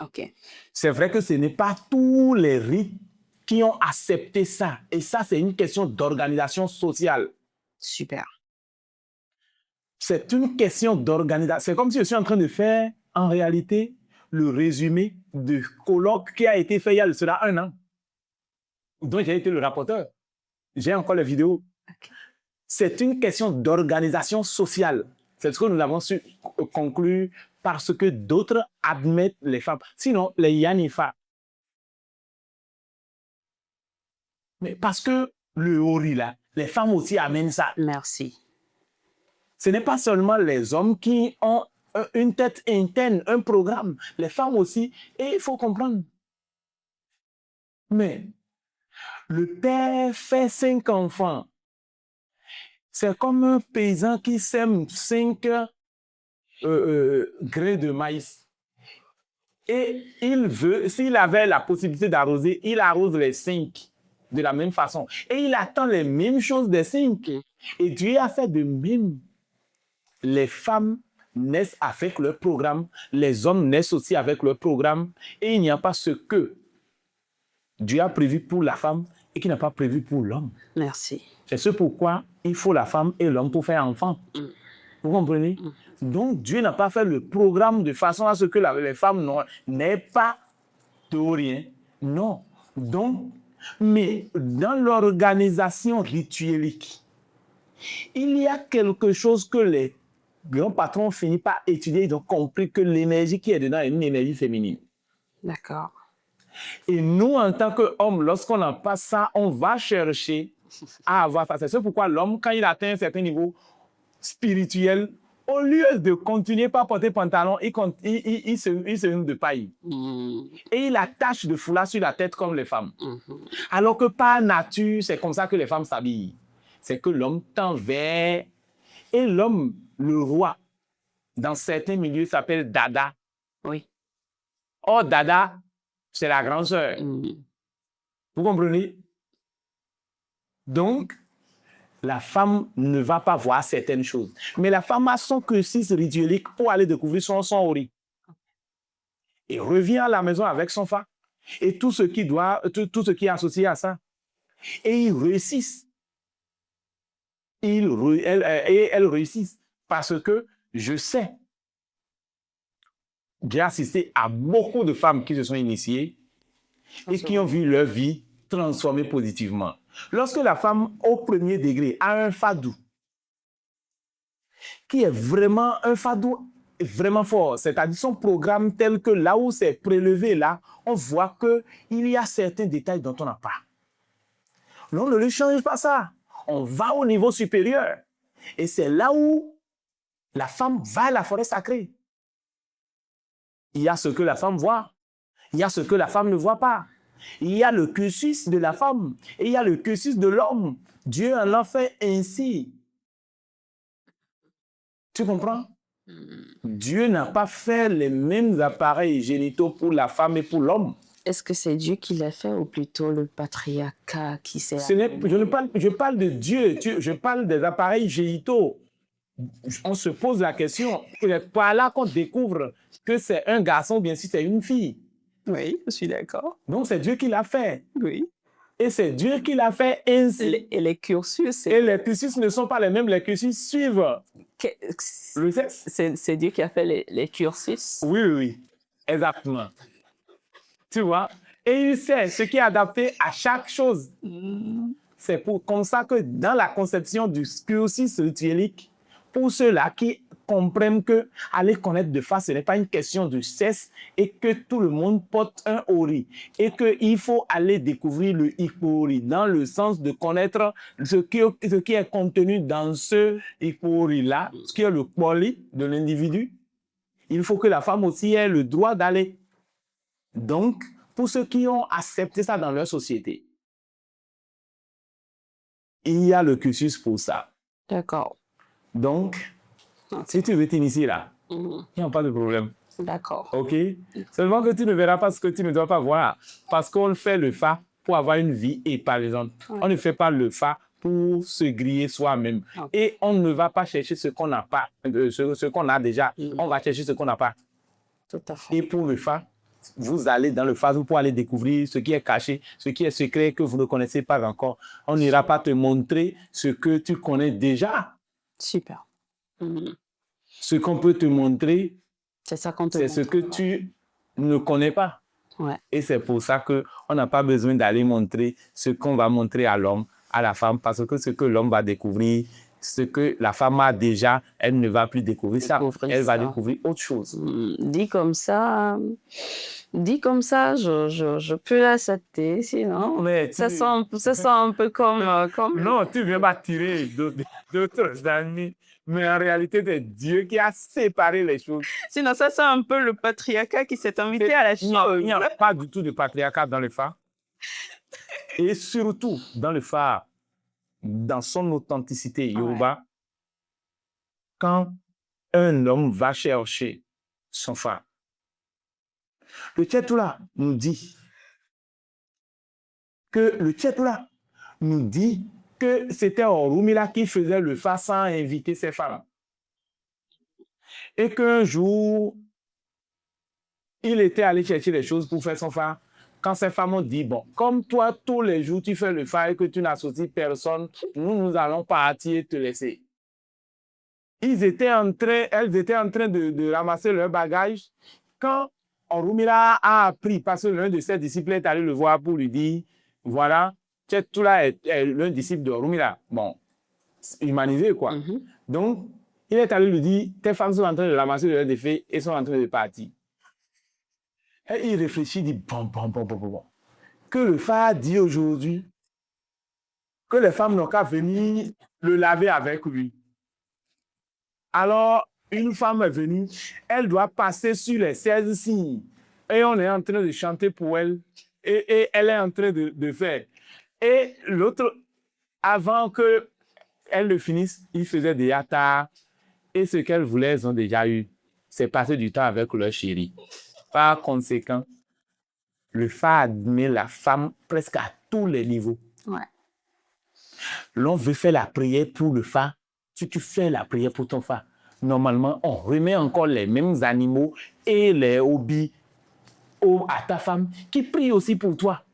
S1: OK.
S2: C'est vrai que ce n'est pas tous les rites qui ont accepté ça. Et ça, c'est une question d'organisation sociale.
S1: Super.
S2: C'est une question d'organisation. C'est comme si je suis en train de faire, en réalité, le résumé du colloque qui a été fait il y a cela 1 an, dont j'ai été le rapporteur. J'ai encore les vidéos. Okay. C'est une question d'organisation sociale. C'est ce que nous avons su conclure parce que d'autres admettent les femmes. Sinon, les Yanifa. Mais parce que le Hori, là, les femmes aussi amènent ça.
S1: Merci.
S2: Ce n'est pas seulement les hommes qui ont une tête interne, un programme, les femmes aussi. Et il faut comprendre. Mais le père fait 5 enfants. C'est comme un paysan qui sème 5 grains de maïs. Et il veut, s'il avait la possibilité d'arroser, il arrose les 5 de la même façon. Et il attend les mêmes choses des 5. Et Dieu a fait de même. Les femmes naissent avec leur programme, les hommes naissent aussi avec leur programme, et il n'y a pas ce que Dieu a prévu pour la femme et qu'il n'a pas prévu pour l'homme.
S1: Merci.
S2: C'est ce pourquoi il faut la femme et l'homme pour faire enfant. Vous comprenez? Donc, Dieu n'a pas fait le programme de façon à ce que les femmes n'aient pas de rien. Non. Donc, mais dans l'organisation rituelique, il y a quelque chose que les grands patrons ont fini par étudier. Ils ont compris que l'énergie qui est dedans est une énergie féminine.
S1: D'accord.
S2: Et nous, en tant qu'hommes, lorsqu'on n'a pas ça, on va chercher à avoir ça. C'est pourquoi l'homme, quand il atteint un certain niveau spirituel, au lieu de continuer par porter pantalon, il se rime de paille. Et il attache de foulard sur la tête comme les femmes. Alors que par nature, c'est comme ça que les femmes s'habillent. C'est que l'homme tend vers... Et l'homme, le roi, dans certains milieux, s'appelle Dada.
S1: Oui.
S2: Or, Dada, c'est la grande sœur. Vous comprenez? Donc, la femme ne va pas voir certaines choses. Mais la femme a son cursus rituelique pour aller découvrir son ori. Et revient à la maison avec son fa. Et tout ce qui est associé à ça. Et ils réussissent. Elles réussissent. Parce que je sais, j'ai assisté à beaucoup de femmes qui se sont initiées et qui ont vu leur vie transformée positivement. Lorsque la femme, au premier degré, a un fadou, qui est vraiment un fadou vraiment fort, c'est-à-dire son programme tel que là où c'est prélevé, là, on voit qu'il y a certains détails dont on n'a pas. On ne lui change pas ça. On va au niveau supérieur. Et c'est là où la femme va à la forêt sacrée. Il y a ce que la femme voit. Il y a ce que la femme ne voit pas. Il y a le cursus de la femme et il y a le cursus de l'homme. Dieu en a fait ainsi. Tu comprends? Dieu n'a pas fait les mêmes appareils génitaux pour la femme et pour l'homme.
S1: Est-ce que c'est Dieu qui l'a fait ou plutôt le patriarcat qui s'est...
S2: Je parle de Dieu, je parle des appareils génitaux. On se pose la question, c'est par là qu'on découvre que c'est un garçon ou bien si c'est une fille.
S1: Oui, je suis d'accord.
S2: Donc c'est Dieu qui l'a fait.
S1: Oui.
S2: Et c'est Dieu qui l'a fait ainsi.
S1: Et les cursus...
S2: Et les cursus ne sont pas les mêmes, les cursus suivent.
S1: C'est Dieu qui a fait les cursus?
S2: Oui, exactement. Tu vois? Et il sait ce qui est adapté à chaque chose. C'est comme ça que dans la conception du cursus rituelique, pour ceux-là qui comprennent que aller connaître de face, ce n'est pas une question de sexe et que tout le monde porte un ori et qu'il faut aller découvrir le ikori dans le sens de connaître ce qui est contenu dans ce ikori-là, ce qui est le poli de l'individu. Il faut que la femme aussi ait le droit d'aller. Donc, pour ceux qui ont accepté ça dans leur société, il y a le cursus pour ça.
S1: D'accord.
S2: Donc, si tu veux t'initier là, il n'y a pas de problème.
S1: D'accord.
S2: OK? Seulement que tu ne verras pas ce que tu ne dois pas voir. Parce qu'on fait le fa pour avoir une vie épargnante. On ne fait pas le fa pour se griller soi-même. Et on ne va pas chercher ce qu'on n'a pas, ce qu'on a déjà. On va chercher ce qu'on n'a pas.
S1: Tout à fait.
S2: Et pour le fa, vous allez dans le fa pour aller découvrir ce qui est caché, ce qui est secret que vous ne connaissez pas encore. On n'ira pas te montrer ce que tu connais déjà.
S1: Super.
S2: Ce qu'on peut te montrer,
S1: c'est ça qu'on te
S2: c'est ce que tu ne connais pas.
S1: Ouais.
S2: Et c'est pour ça qu'on n'a pas besoin d'aller montrer ce qu'on va montrer à l'homme, à la femme, parce que ce que l'homme va découvrir ce que la femme a déjà, elle ne va plus découvrir ça. Elle va découvrir autre chose.
S1: Dit comme ça, je peux l'accepter, sinon mais ça sent un peu comme...
S2: Non, tu viens m'attirer d'autres amis. Mais en réalité, c'est Dieu qui a séparé les choses.
S1: Sinon, ça sent un peu le patriarcat qui s'est invité à la chose.
S2: Non, il n'y a pas du tout de patriarcat dans le phare. Et surtout, dans le phare, dans son authenticité Yoruba, quand un homme va chercher son phare, le Tchétoula nous dit que c'était Orunmila qui faisait le phare sans inviter ses femmes. Et qu'un jour, il était allé chercher les choses pour faire son phare. Quand ces femmes ont dit, bon, comme toi, tous les jours, tu fais le phare et que tu n'associes personne, nous allons partir et te laisser. Elles étaient en train de ramasser leur bagage quand Orunmila a appris, parce que l'un de ses disciples est allé le voir pour lui dire, voilà, Tchétoula est l'un disciple d'Orunmila. Bon, humanisé quoi. Donc, il est allé lui dire, tes femmes sont en train de ramasser leurs défaits et sont en train de partir. Et il réfléchit, il dit, bon. Que le phare dit aujourd'hui que les femmes n'ont qu'à venir le laver avec lui. Alors, une femme est venue, elle doit passer sur les 16 signes. Et on est en train de chanter pour elle. Et elle est en train de faire. Et l'autre, avant qu'elle le finisse, il faisait des yatas. Et ce qu'elles voulaient, elles ont déjà eu. C'est passer du temps avec leur chéri. Par conséquent, le phare admet la femme presque à tous les niveaux.
S1: Ouais.
S2: L'on veut faire la prière pour le phare. Si tu fais la prière pour ton phare, normalement, on remet encore les mêmes animaux et les hobbies à ta femme qui prie aussi pour toi.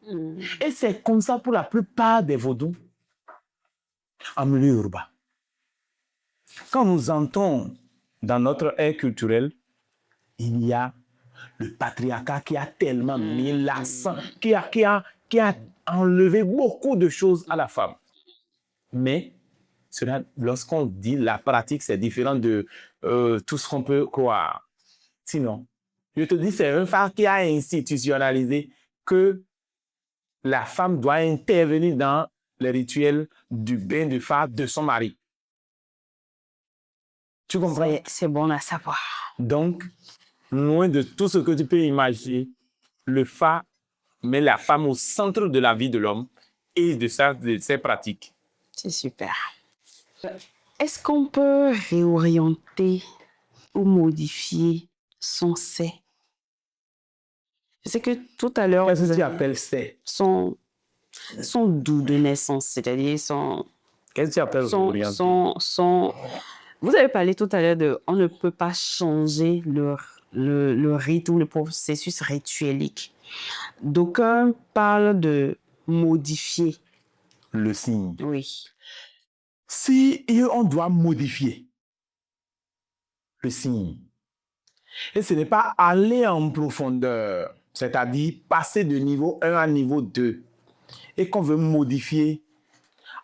S2: Et c'est comme ça pour la plupart des vaudous en milieu urbain. Quand nous entrons dans notre ère culturelle, il y a le patriarcat qui a tellement mis l'accent, qui a enlevé beaucoup de choses à la femme. Mais lorsqu'on dit la pratique, c'est différent de tout ce qu'on peut croire. Sinon, je te dis, c'est un phare qui a institutionnalisé que la femme doit intervenir dans les rituels du bain de phare de son mari. Tu comprends?
S1: C'est bon à savoir.
S2: Donc, loin de tout ce que tu peux imaginer, le phare met la femme au centre de la vie de l'homme et de ses pratiques.
S1: C'est super. Est-ce qu'on peut réorienter ou modifier son c'est? Je sais que tout à l'heure...
S2: Qu'est-ce que tu appelles c'est?
S1: Son doux de naissance, c'est-à-dire son...
S2: Qu'est-ce que tu appelles
S1: son... Vous avez parlé tout à l'heure de... On ne peut pas changer le rite ou le processus rituelique. D'aucuns parlent de modifier.
S2: Le signe.
S1: Oui.
S2: Si on doit modifier le signe, et ce n'est pas aller en profondeur, c'est-à-dire passer de niveau 1 à niveau 2, et qu'on veut modifier,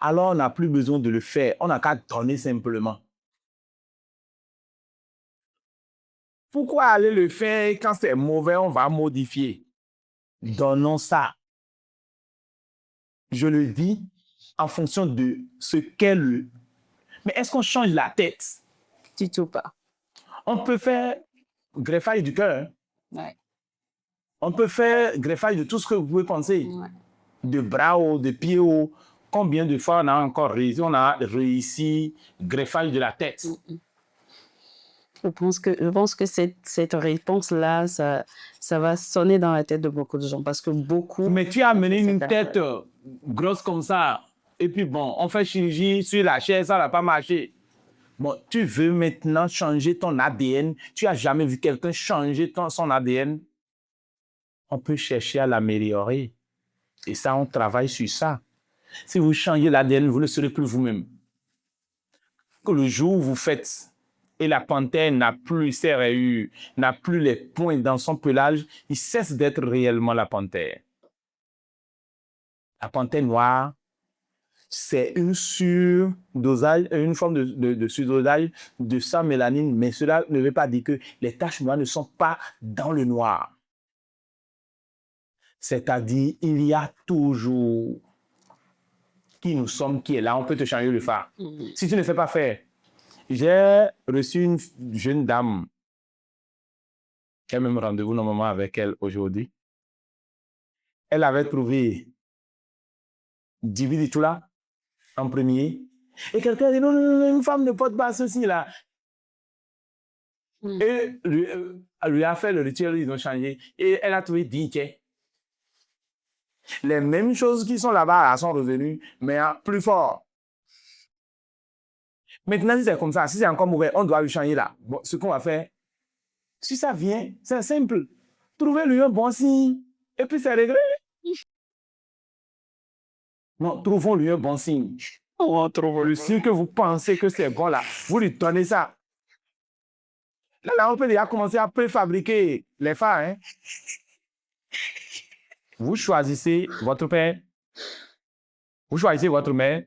S2: alors on n'a plus besoin de le faire, on n'a qu'à donner simplement. Pourquoi aller le faire quand c'est mauvais, on va modifier? Donnons ça. Je le dis en fonction de ce qu'est le... Mais est-ce qu'on change la tête?
S1: Du tout pas.
S2: On peut faire greffage du cœur.
S1: Ouais.
S2: On peut faire greffage de tout ce que vous pouvez penser.
S1: Ouais.
S2: De bras hauts, de pieds hauts. Combien de fois on a encore réussi? On a réussi greffage de la tête.
S1: Je pense que cette réponse-là, ça va sonner dans la tête de beaucoup de gens parce que beaucoup...
S2: Mais tu as amené une tête grosse comme ça. Et puis bon, on fait chirurgie sur la chair, ça n'a pas marché. Bon, tu veux maintenant changer ton ADN. Tu n'as jamais vu quelqu'un changer son ADN. On peut chercher à l'améliorer. Et ça, on travaille sur ça. Si vous changez l'ADN, vous ne serez plus vous-même. Que le jour où vous faites et la panthère n'a plus ses rayures, n'a plus les points dans son pelage, il cesse d'être réellement la panthère. La panthère noire, c'est une surdosage, une forme de surdosage de sang mélanine, mais cela ne veut pas dire que les taches noires ne sont pas dans le noir. C'est-à-dire, il y a toujours qui nous sommes, qui est là, on peut te changer le phare. Si tu ne fais pas faire, j'ai reçu une jeune dame, j'ai même rendez-vous normalement avec elle aujourd'hui. Elle avait trouvé Dividitula en premier. Et quelqu'un a dit, non, non, non, une femme ne porte pas ceci là. Et lui a fait le rituel, ils ont changé. Et elle a trouvé Dinké. Les mêmes choses qui sont là-bas sont revenues, mais plus fort. Maintenant, si c'est comme ça, si c'est encore mauvais, on doit lui changer là. Bon, ce qu'on va faire, si ça vient, c'est simple. Trouvez-lui un bon signe, et puis c'est réglé. Non, trouvons-lui un bon signe. Le signe que vous pensez que c'est bon là, vous lui donnez ça. Là, on peut déjà commencer à préfabriquer les phares. Hein? Vous choisissez votre père, vous choisissez votre mère.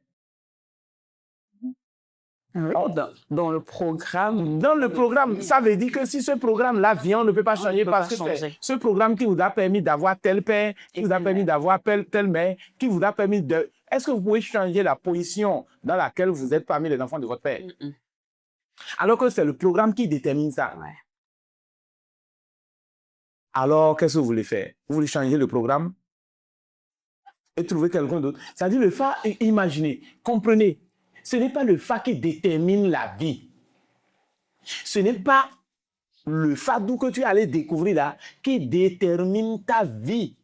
S1: Dans le programme.
S2: Dans le programme, ça veut dire que si ce programme-là vient, on ne peut pas changer parce que c'est ce programme qui vous a permis d'avoir tel père, qui vous a permis d'avoir telle mère, qui vous a permis de... Est-ce que vous pouvez changer la position dans laquelle vous êtes parmi les enfants de votre père? Alors que c'est le programme qui détermine ça.
S1: Ouais.
S2: Alors, qu'est-ce que vous voulez faire? Vous voulez changer le programme et trouver quelqu'un d'autre. C'est-à-dire le phare, imaginez, comprenez, ce n'est pas le phare qui détermine la vie. Ce n'est pas le fadou que tu allais découvrir là qui détermine ta vie.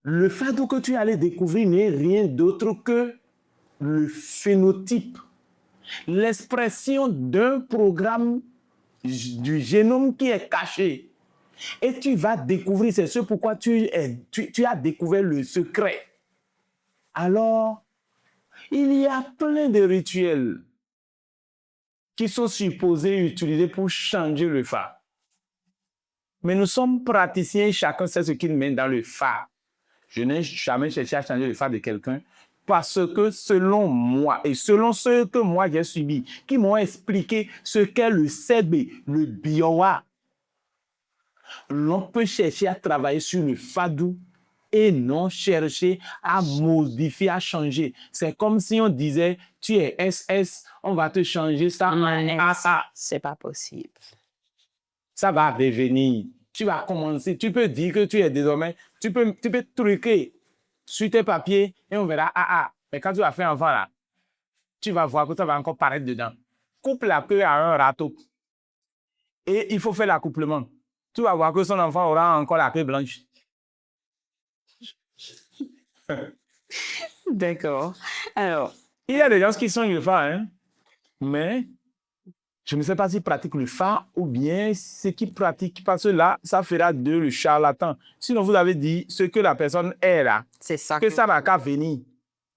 S2: Le fadou que tu allais découvrir n'est rien d'autre que le phénotype, l'expression d'un programme du génome qui est caché. Et tu vas découvrir, c'est ce pourquoi tu as découvert le secret. Alors, il y a plein de rituels qui sont supposés utiliser pour changer le phare. Mais nous sommes praticiens, chacun sait ce qu'il met dans le phare. Je n'ai jamais cherché à changer le phare de quelqu'un parce que selon moi et selon ce que moi j'ai subi, qui m'ont expliqué ce qu'est le CB, le biowa, l'on peut chercher à travailler sur le fadou et non chercher à modifier, à changer. C'est comme si on disait, tu es SS, on va te changer ça en AA.
S1: C'est pas possible.
S2: Ça va revenir. Tu vas commencer. Tu peux dire que tu es désormais, tu peux truquer sur tes papiers et on verra AA. Mais quand tu vas faire un enfant là, tu vas voir que ça va encore paraître dedans. Coupe la queue à un râteau. Et il faut faire l'accouplement. Tu vas voir que son enfant aura encore la queue blanche.
S1: D'accord. Alors,
S2: il y a des gens qui sont le phare, hein? Mais je ne sais pas s'ils pratiquent le phare ou bien ce qu'ils pratiquent, parce que là, ça fera de le charlatan. Sinon, vous avez dit ce que la personne est là.
S1: C'est ça.
S2: Que ça n'a qu'à venir.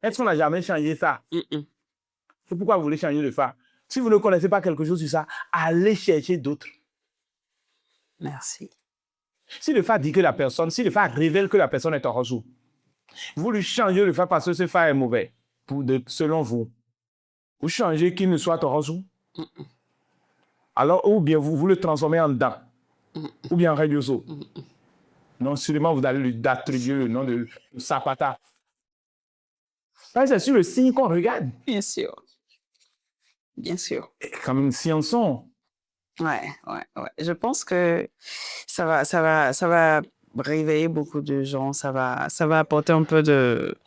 S2: Est-ce qu'on n'a jamais changé ça? C'est pourquoi vous voulez changer le phare. Si vous ne connaissez pas quelque chose sur ça, allez chercher d'autres.
S1: Merci.
S2: Si le phare dit que la personne, si le phare révèle que la personne est en ressou, vous lui changez le phare parce que ce phare est mauvais, selon vous. Vous changez qu'il ne soit en ressou. Alors, ou bien vous le transformez en dent, ou bien en Reyuso. Non seulement vous allez lui attribuer le nom de Zapata. C'est sur le signe qu'on regarde.
S1: Bien sûr. Bien sûr.
S2: Comme une sciençon.
S1: Ouais. Je pense que ça va réveiller beaucoup de gens. Ça va apporter un peu de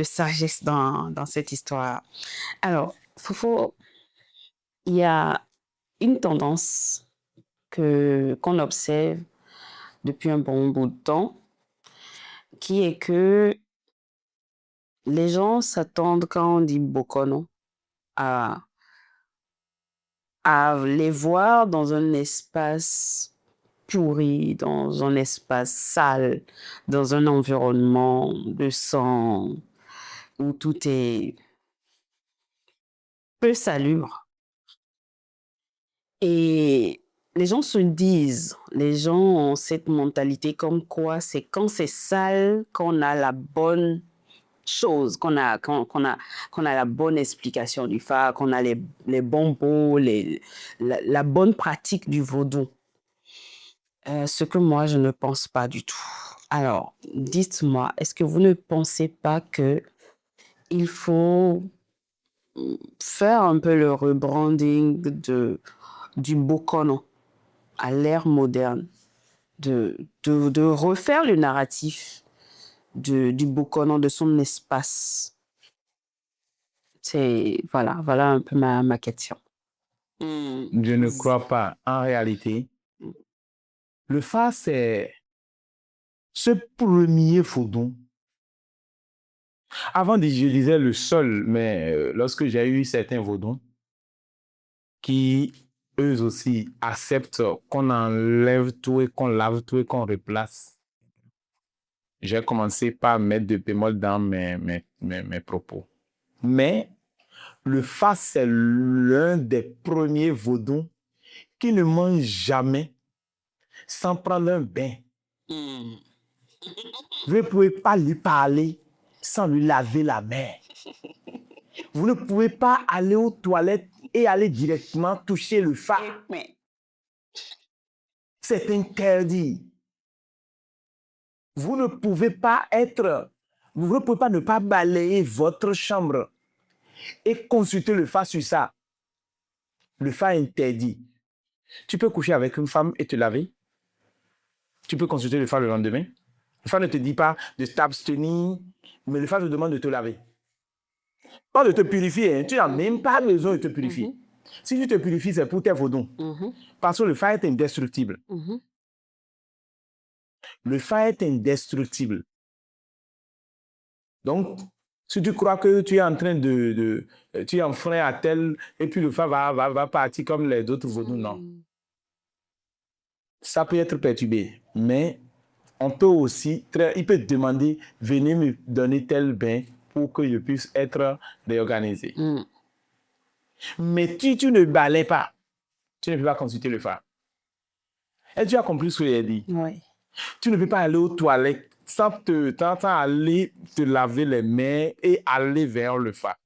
S1: sagesse dans cette histoire. Alors, Fofo, il y a une tendance qu'on observe depuis un bon bout de temps, qui est que les gens s'attendent, quand on dit Bokono, à les voir dans un espace pourri, dans un espace sale, dans un environnement de sang où tout est peu salubre. Et les gens se disent, les gens ont cette mentalité comme quoi c'est quand c'est sale qu'on a la bonne chose, qu'on a la bonne explication du Fa, qu'on a les bons mots, la bonne pratique du vaudou. Ce que moi, je ne pense pas du tout. Alors, dites-moi, est-ce que vous ne pensez pas que il faut faire un peu le rebranding du Bokono à l'ère moderne, de refaire le narratif du Bokono, de son espace? Voilà un peu ma question.
S2: Je ne crois pas. En réalité, le Fa, c'est ce premier vaudou. Avant, je disais le seul, mais lorsque j'ai eu certains vaudous qui, eux aussi, acceptent qu'on enlève tout et qu'on lave tout et qu'on replace, j'ai commencé par mettre de bémol dans mes propos. Mais le Fa, c'est l'un des premiers vaudous qui ne mange jamais sans prendre un bain. Vous ne pouvez pas lui parler sans lui laver la main. Vous ne pouvez pas aller aux toilettes et aller directement toucher le Fa. C'est interdit. Vous ne pouvez pas ne pas balayer votre chambre et consulter le Fa sur ça. Le Fa est interdit. Tu peux coucher avec une femme et te laver. Tu peux consulter le Fa le lendemain. Le Fa ne te dit pas de t'abstenir, mais le Fa te demande de te laver. Pas de te purifier, hein. Tu n'as même pas besoin de te purifier. Si tu te purifies, c'est pour tes vaudous. Parce que le Fa est indestructible. Le Fa est indestructible. Donc, si tu crois que tu es en train tu es enfreint à tel, et puis le Fa va partir comme les autres vaudous, non. Ça peut être perturbé, mais on peut aussi, il peut te demander, venez me donner tel bain pour que je puisse être réorganisé. Mais si tu ne balais pas, tu ne peux pas consulter le Fa. Et tu as compris ce que j'ai dit?
S1: Oui.
S2: Tu ne peux pas aller aux toilettes sans aller te laver les mains et aller vers le Fa.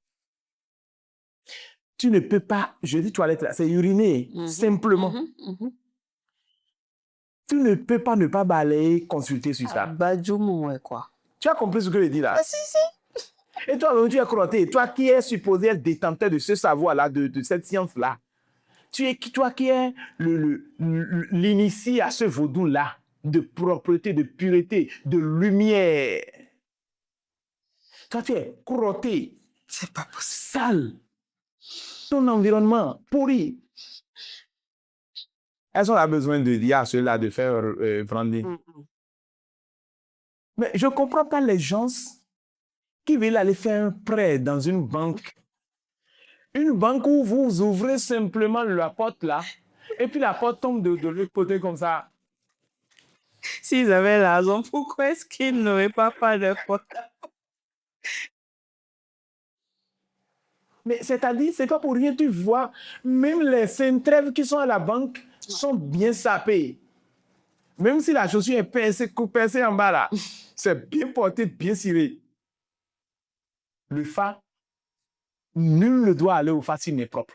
S2: Tu ne peux pas, je dis toilette là, c'est uriner, simplement. Tu ne peux pas ne pas balayer, consulter sur ça.
S1: Quoi.
S2: Tu as compris ce que je dis là?
S1: Si.
S2: Et toi, tu es crotté. Toi qui es supposé être détenteur de ce savoir-là, de cette science-là. Toi qui es l'initié à ce vaudou-là, de propreté, de pureté, de lumière. Toi, tu es crotté.
S1: C'est pas possible.
S2: Sale. Ton environnement pourri. Est-ce qu'on a besoin de dire à ceux-là de faire branding? Mais je ne comprends pas les gens qui veulent aller faire un prêt dans une banque. Une banque où vous ouvrez simplement la porte là, et puis la porte tombe de l'autre côté comme ça.
S1: S'ils avaient l'argent, pourquoi est-ce qu'ils n'auraient pas de porte?
S2: Mais c'est-à-dire, c'est pas pour rien, tu vois, même les centrèves qui sont à la banque sont bien sapés. Même si la chaussure est pincée en bas là, c'est bien porté, bien ciré. Le Fa, nul ne doit aller au Fa s'il n'est propre.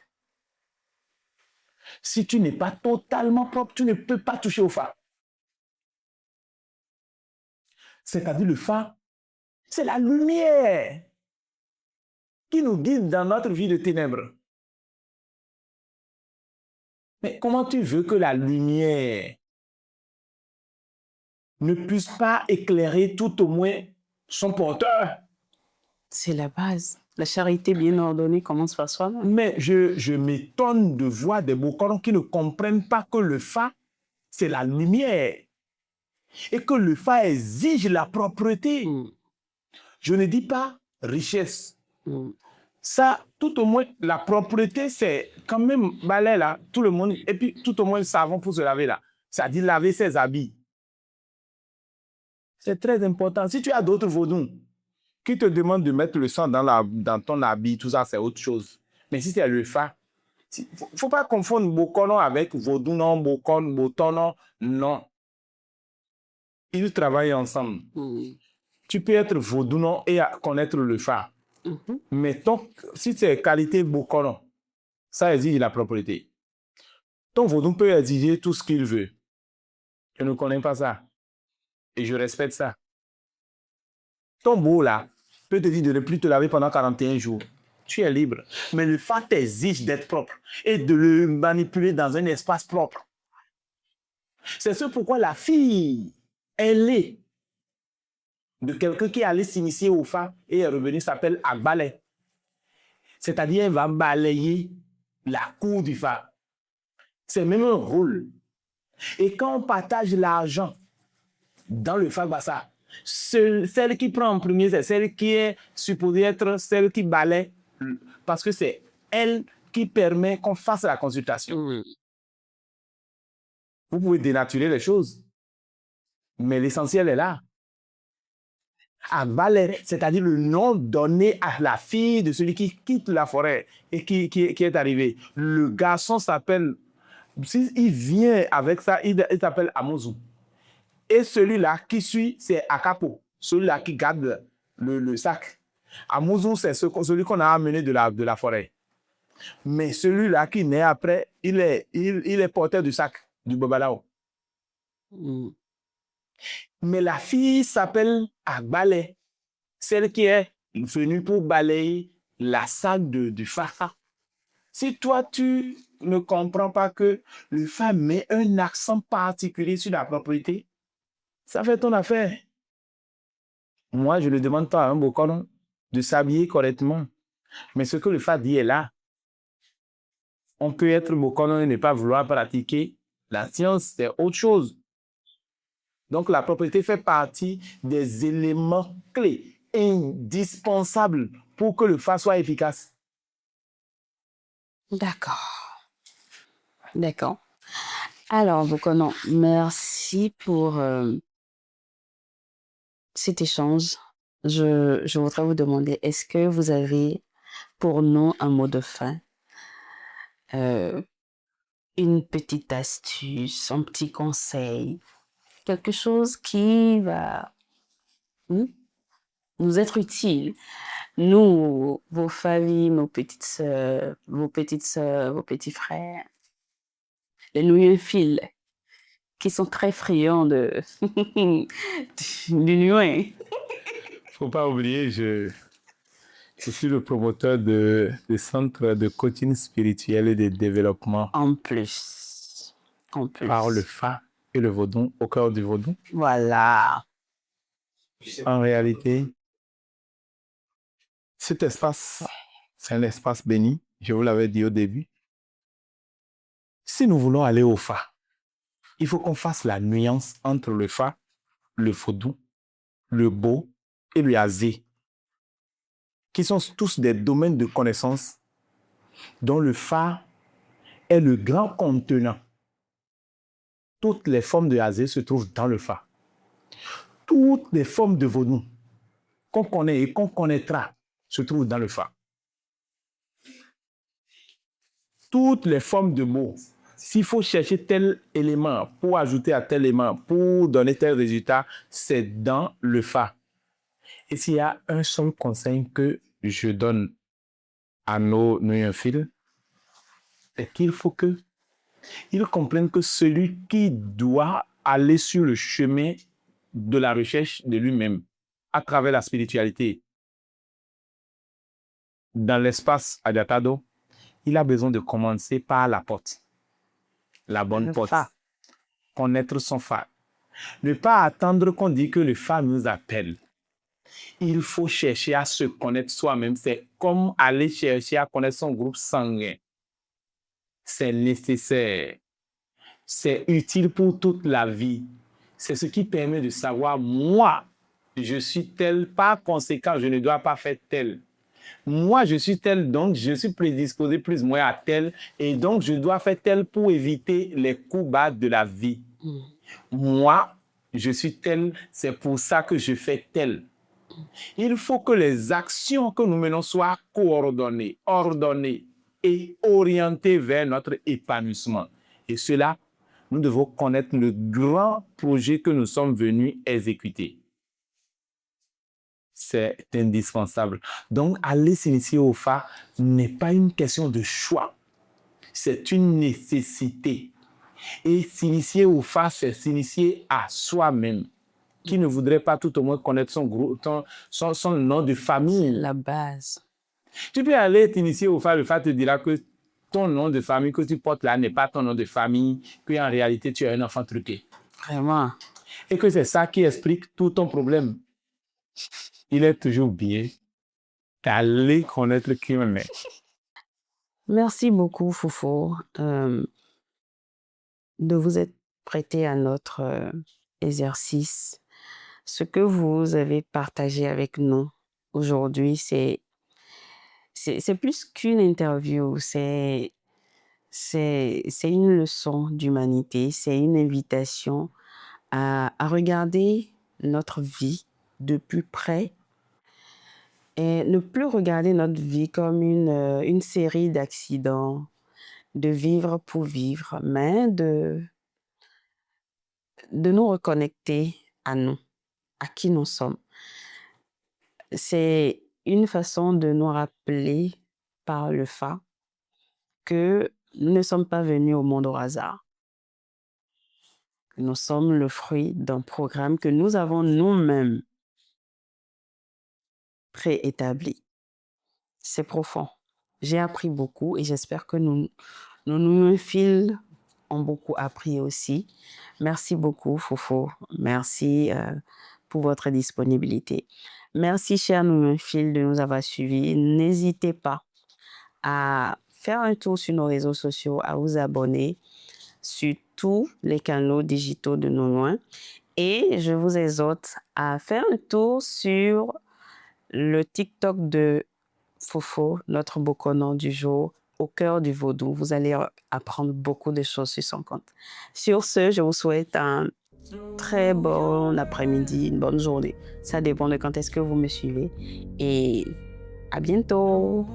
S2: Si tu n'es pas totalement propre, tu ne peux pas toucher au Fa. C'est-à-dire le Fa, c'est la lumière qui nous guide dans notre vie de ténèbres. Mais comment tu veux que la lumière ne puisse pas éclairer tout au moins son porteur?
S1: C'est la base. La charité bien ordonnée commence par soi-même.
S2: Mais je m'étonne de voir des Bokono qui ne comprennent pas que le Fa, c'est la lumière. Et que le Fa exige la propreté. Je ne dis pas richesse. Ça, tout au moins, la propreté, c'est quand même balai là, tout le monde, et puis tout au moins le savon pour se laver là. Ça dit laver ses habits. C'est très important. Si tu as d'autres vaudous qui te demandent de mettre le sang dans ton habit, tout ça, c'est autre chose. Mais si c'est le Fa, il ne faut pas confondre Bokono avec vaudou, non, Botono, non. Ils travaillent ensemble. Tu peux être vaudou et connaître le fa. Mais si c'est qualité bokono, ça exige la propriété. Ton vaudou peut exiger tout ce qu'il veut. Je ne connais pas ça. Et je respecte ça. Ton beau là peut te dire de ne plus te laver pendant 41 jours. Tu es libre. Mais le fa t'exige d'être propre et de le manipuler dans un espace propre. C'est ce pourquoi la fille, elle est de quelqu'un qui allait s'initier au fa et est revenu, s'appelle Agbale. C'est-à-dire, elle va balayer la cour du fa. C'est même un rôle. Et quand on partage l'argent dans le fa bassa, celle qui prend en premier, c'est celle qui est supposée être celle qui balaye, parce que c'est elle qui permet qu'on fasse la consultation. Vous pouvez dénaturer les choses, mais l'essentiel est là. Agbale, c'est-à-dire le nom donné à la fille de celui qui quitte la forêt et qui est arrivé. Le garçon s'appelle, s'il vient avec ça, il s'appelle Amozu. Et celui-là qui suit, c'est Akapo, celui-là qui garde le sac. Amozu, c'est celui qu'on a amené de la forêt. Mais celui-là qui naît après, il est porteur du sac, du Bobalao. Mais la fille s'appelle Agbale, celle qui est venue pour balayer la salle du fa. Si toi, tu ne comprends pas que le fa met un accent particulier sur la propriété, ça fait ton affaire. Moi, je ne demande pas à un bokono de s'habiller correctement. Mais ce que le fa dit est là. On peut être bokono et ne pas vouloir pratiquer la science, c'est autre chose. Donc, la propriété fait partie des éléments clés, indispensables pour que le fa soit efficace.
S1: D'accord. D'accord. Alors, Bokono, merci pour cet échange. Je voudrais vous demander, est-ce que vous avez pour nous un mot de fin? Une petite astuce, un petit conseil, quelque chose qui va nous être utile. Nous, vos familles, nos petites sœurs, vos petits frères, les nouilles qui sont très friands du nuin.
S2: Faut pas oublier, je suis le promoteur de centres de coaching spirituel et de développement.
S1: En plus.
S2: Par le fa et le vaudou, au cœur du vaudou.
S1: Voilà.
S2: En réalité, cet espace, c'est un espace béni, je vous l'avais dit au début. Si nous voulons aller au fa, il faut qu'on fasse la nuance entre le fa, le vaudou, le bo et le azé, qui sont tous des domaines de connaissance dont le fa est le grand contenant. Toutes les formes de azé se trouvent dans le fa. Toutes les formes de vaudou qu'on connaît et qu'on connaîtra se trouvent dans le fa. Toutes les formes de mots, s'il faut chercher tel élément pour ajouter à tel élément, pour donner tel résultat, c'est dans le fa. Et s'il y a un seul conseil que je donne à nos fils, c'est qu'il faut qu'ils comprennent que celui qui doit aller sur le chemin de la recherche de lui-même, à travers la spiritualité, dans l'espace Adiatado, il a besoin de commencer par la porte, la bonne porte, connaître son fa. Ne pas attendre qu'on dise que le fa nous appelle. Il faut chercher à se connaître soi-même. C'est comme aller chercher à connaître son groupe sanguin. C'est nécessaire. C'est utile pour toute la vie. C'est ce qui permet de savoir, moi, je suis tel, par conséquent, je ne dois pas faire tel. Moi, je suis tel, donc je suis prédisposé plus ou moins à tel, et donc je dois faire tel pour éviter les coups bas de la vie. Moi, je suis tel, c'est pour ça que je fais tel. Il faut que les actions que nous menons soient coordonnées, ordonnées et orientées vers notre épanouissement. Et cela, nous devons connaître le grand projet que nous sommes venus exécuter. c'est indispensable. Donc, aller s'initier au phare n'est pas une question de choix, c'est une nécessité. Et s'initier au phare, c'est s'initier à soi-même. Qui ne voudrait pas tout au moins connaître son nom de famille?
S1: La base.
S2: Tu peux aller t'initier au phare, le phare te dira que ton nom de famille que tu portes là n'est pas ton nom de famille, qu'en réalité tu es un enfant truqué.
S1: Vraiment.
S2: Et que c'est ça qui explique tout ton problème. Il est toujours bien d'aller connaître qui on est.
S1: Merci beaucoup, Fofo, de vous être prêté à notre exercice. Ce que vous avez partagé avec nous aujourd'hui, c'est plus qu'une interview, c'est une leçon d'humanité, c'est une invitation à regarder notre vie de plus près et ne plus regarder notre vie comme une série d'accidents, de vivre pour vivre, mais de nous reconnecter à nous, à qui nous sommes. C'est une façon de nous rappeler par le phare que nous ne sommes pas venus au monde au hasard. Nous sommes le fruit d'un programme que nous avons nous-mêmes préétabli. C'est profond. J'ai appris beaucoup et j'espère que nos fils ont beaucoup appris aussi. Merci beaucoup, Fofo. Merci pour votre disponibilité. Merci, chers fils, de nous avoir suivis. N'hésitez pas à faire un tour sur nos réseaux sociaux, à vous abonner sur tous les canaux digitaux de Nous Loin. Et je vous exhorte à faire un tour sur le TikTok de Fofo, notre bokonon du jour, au cœur du vaudou. Vous allez apprendre beaucoup de choses sur son compte. Sur ce, je vous souhaite un très bon après-midi, une bonne journée. Ça dépend de quand est-ce que vous me suivez. Et à bientôt!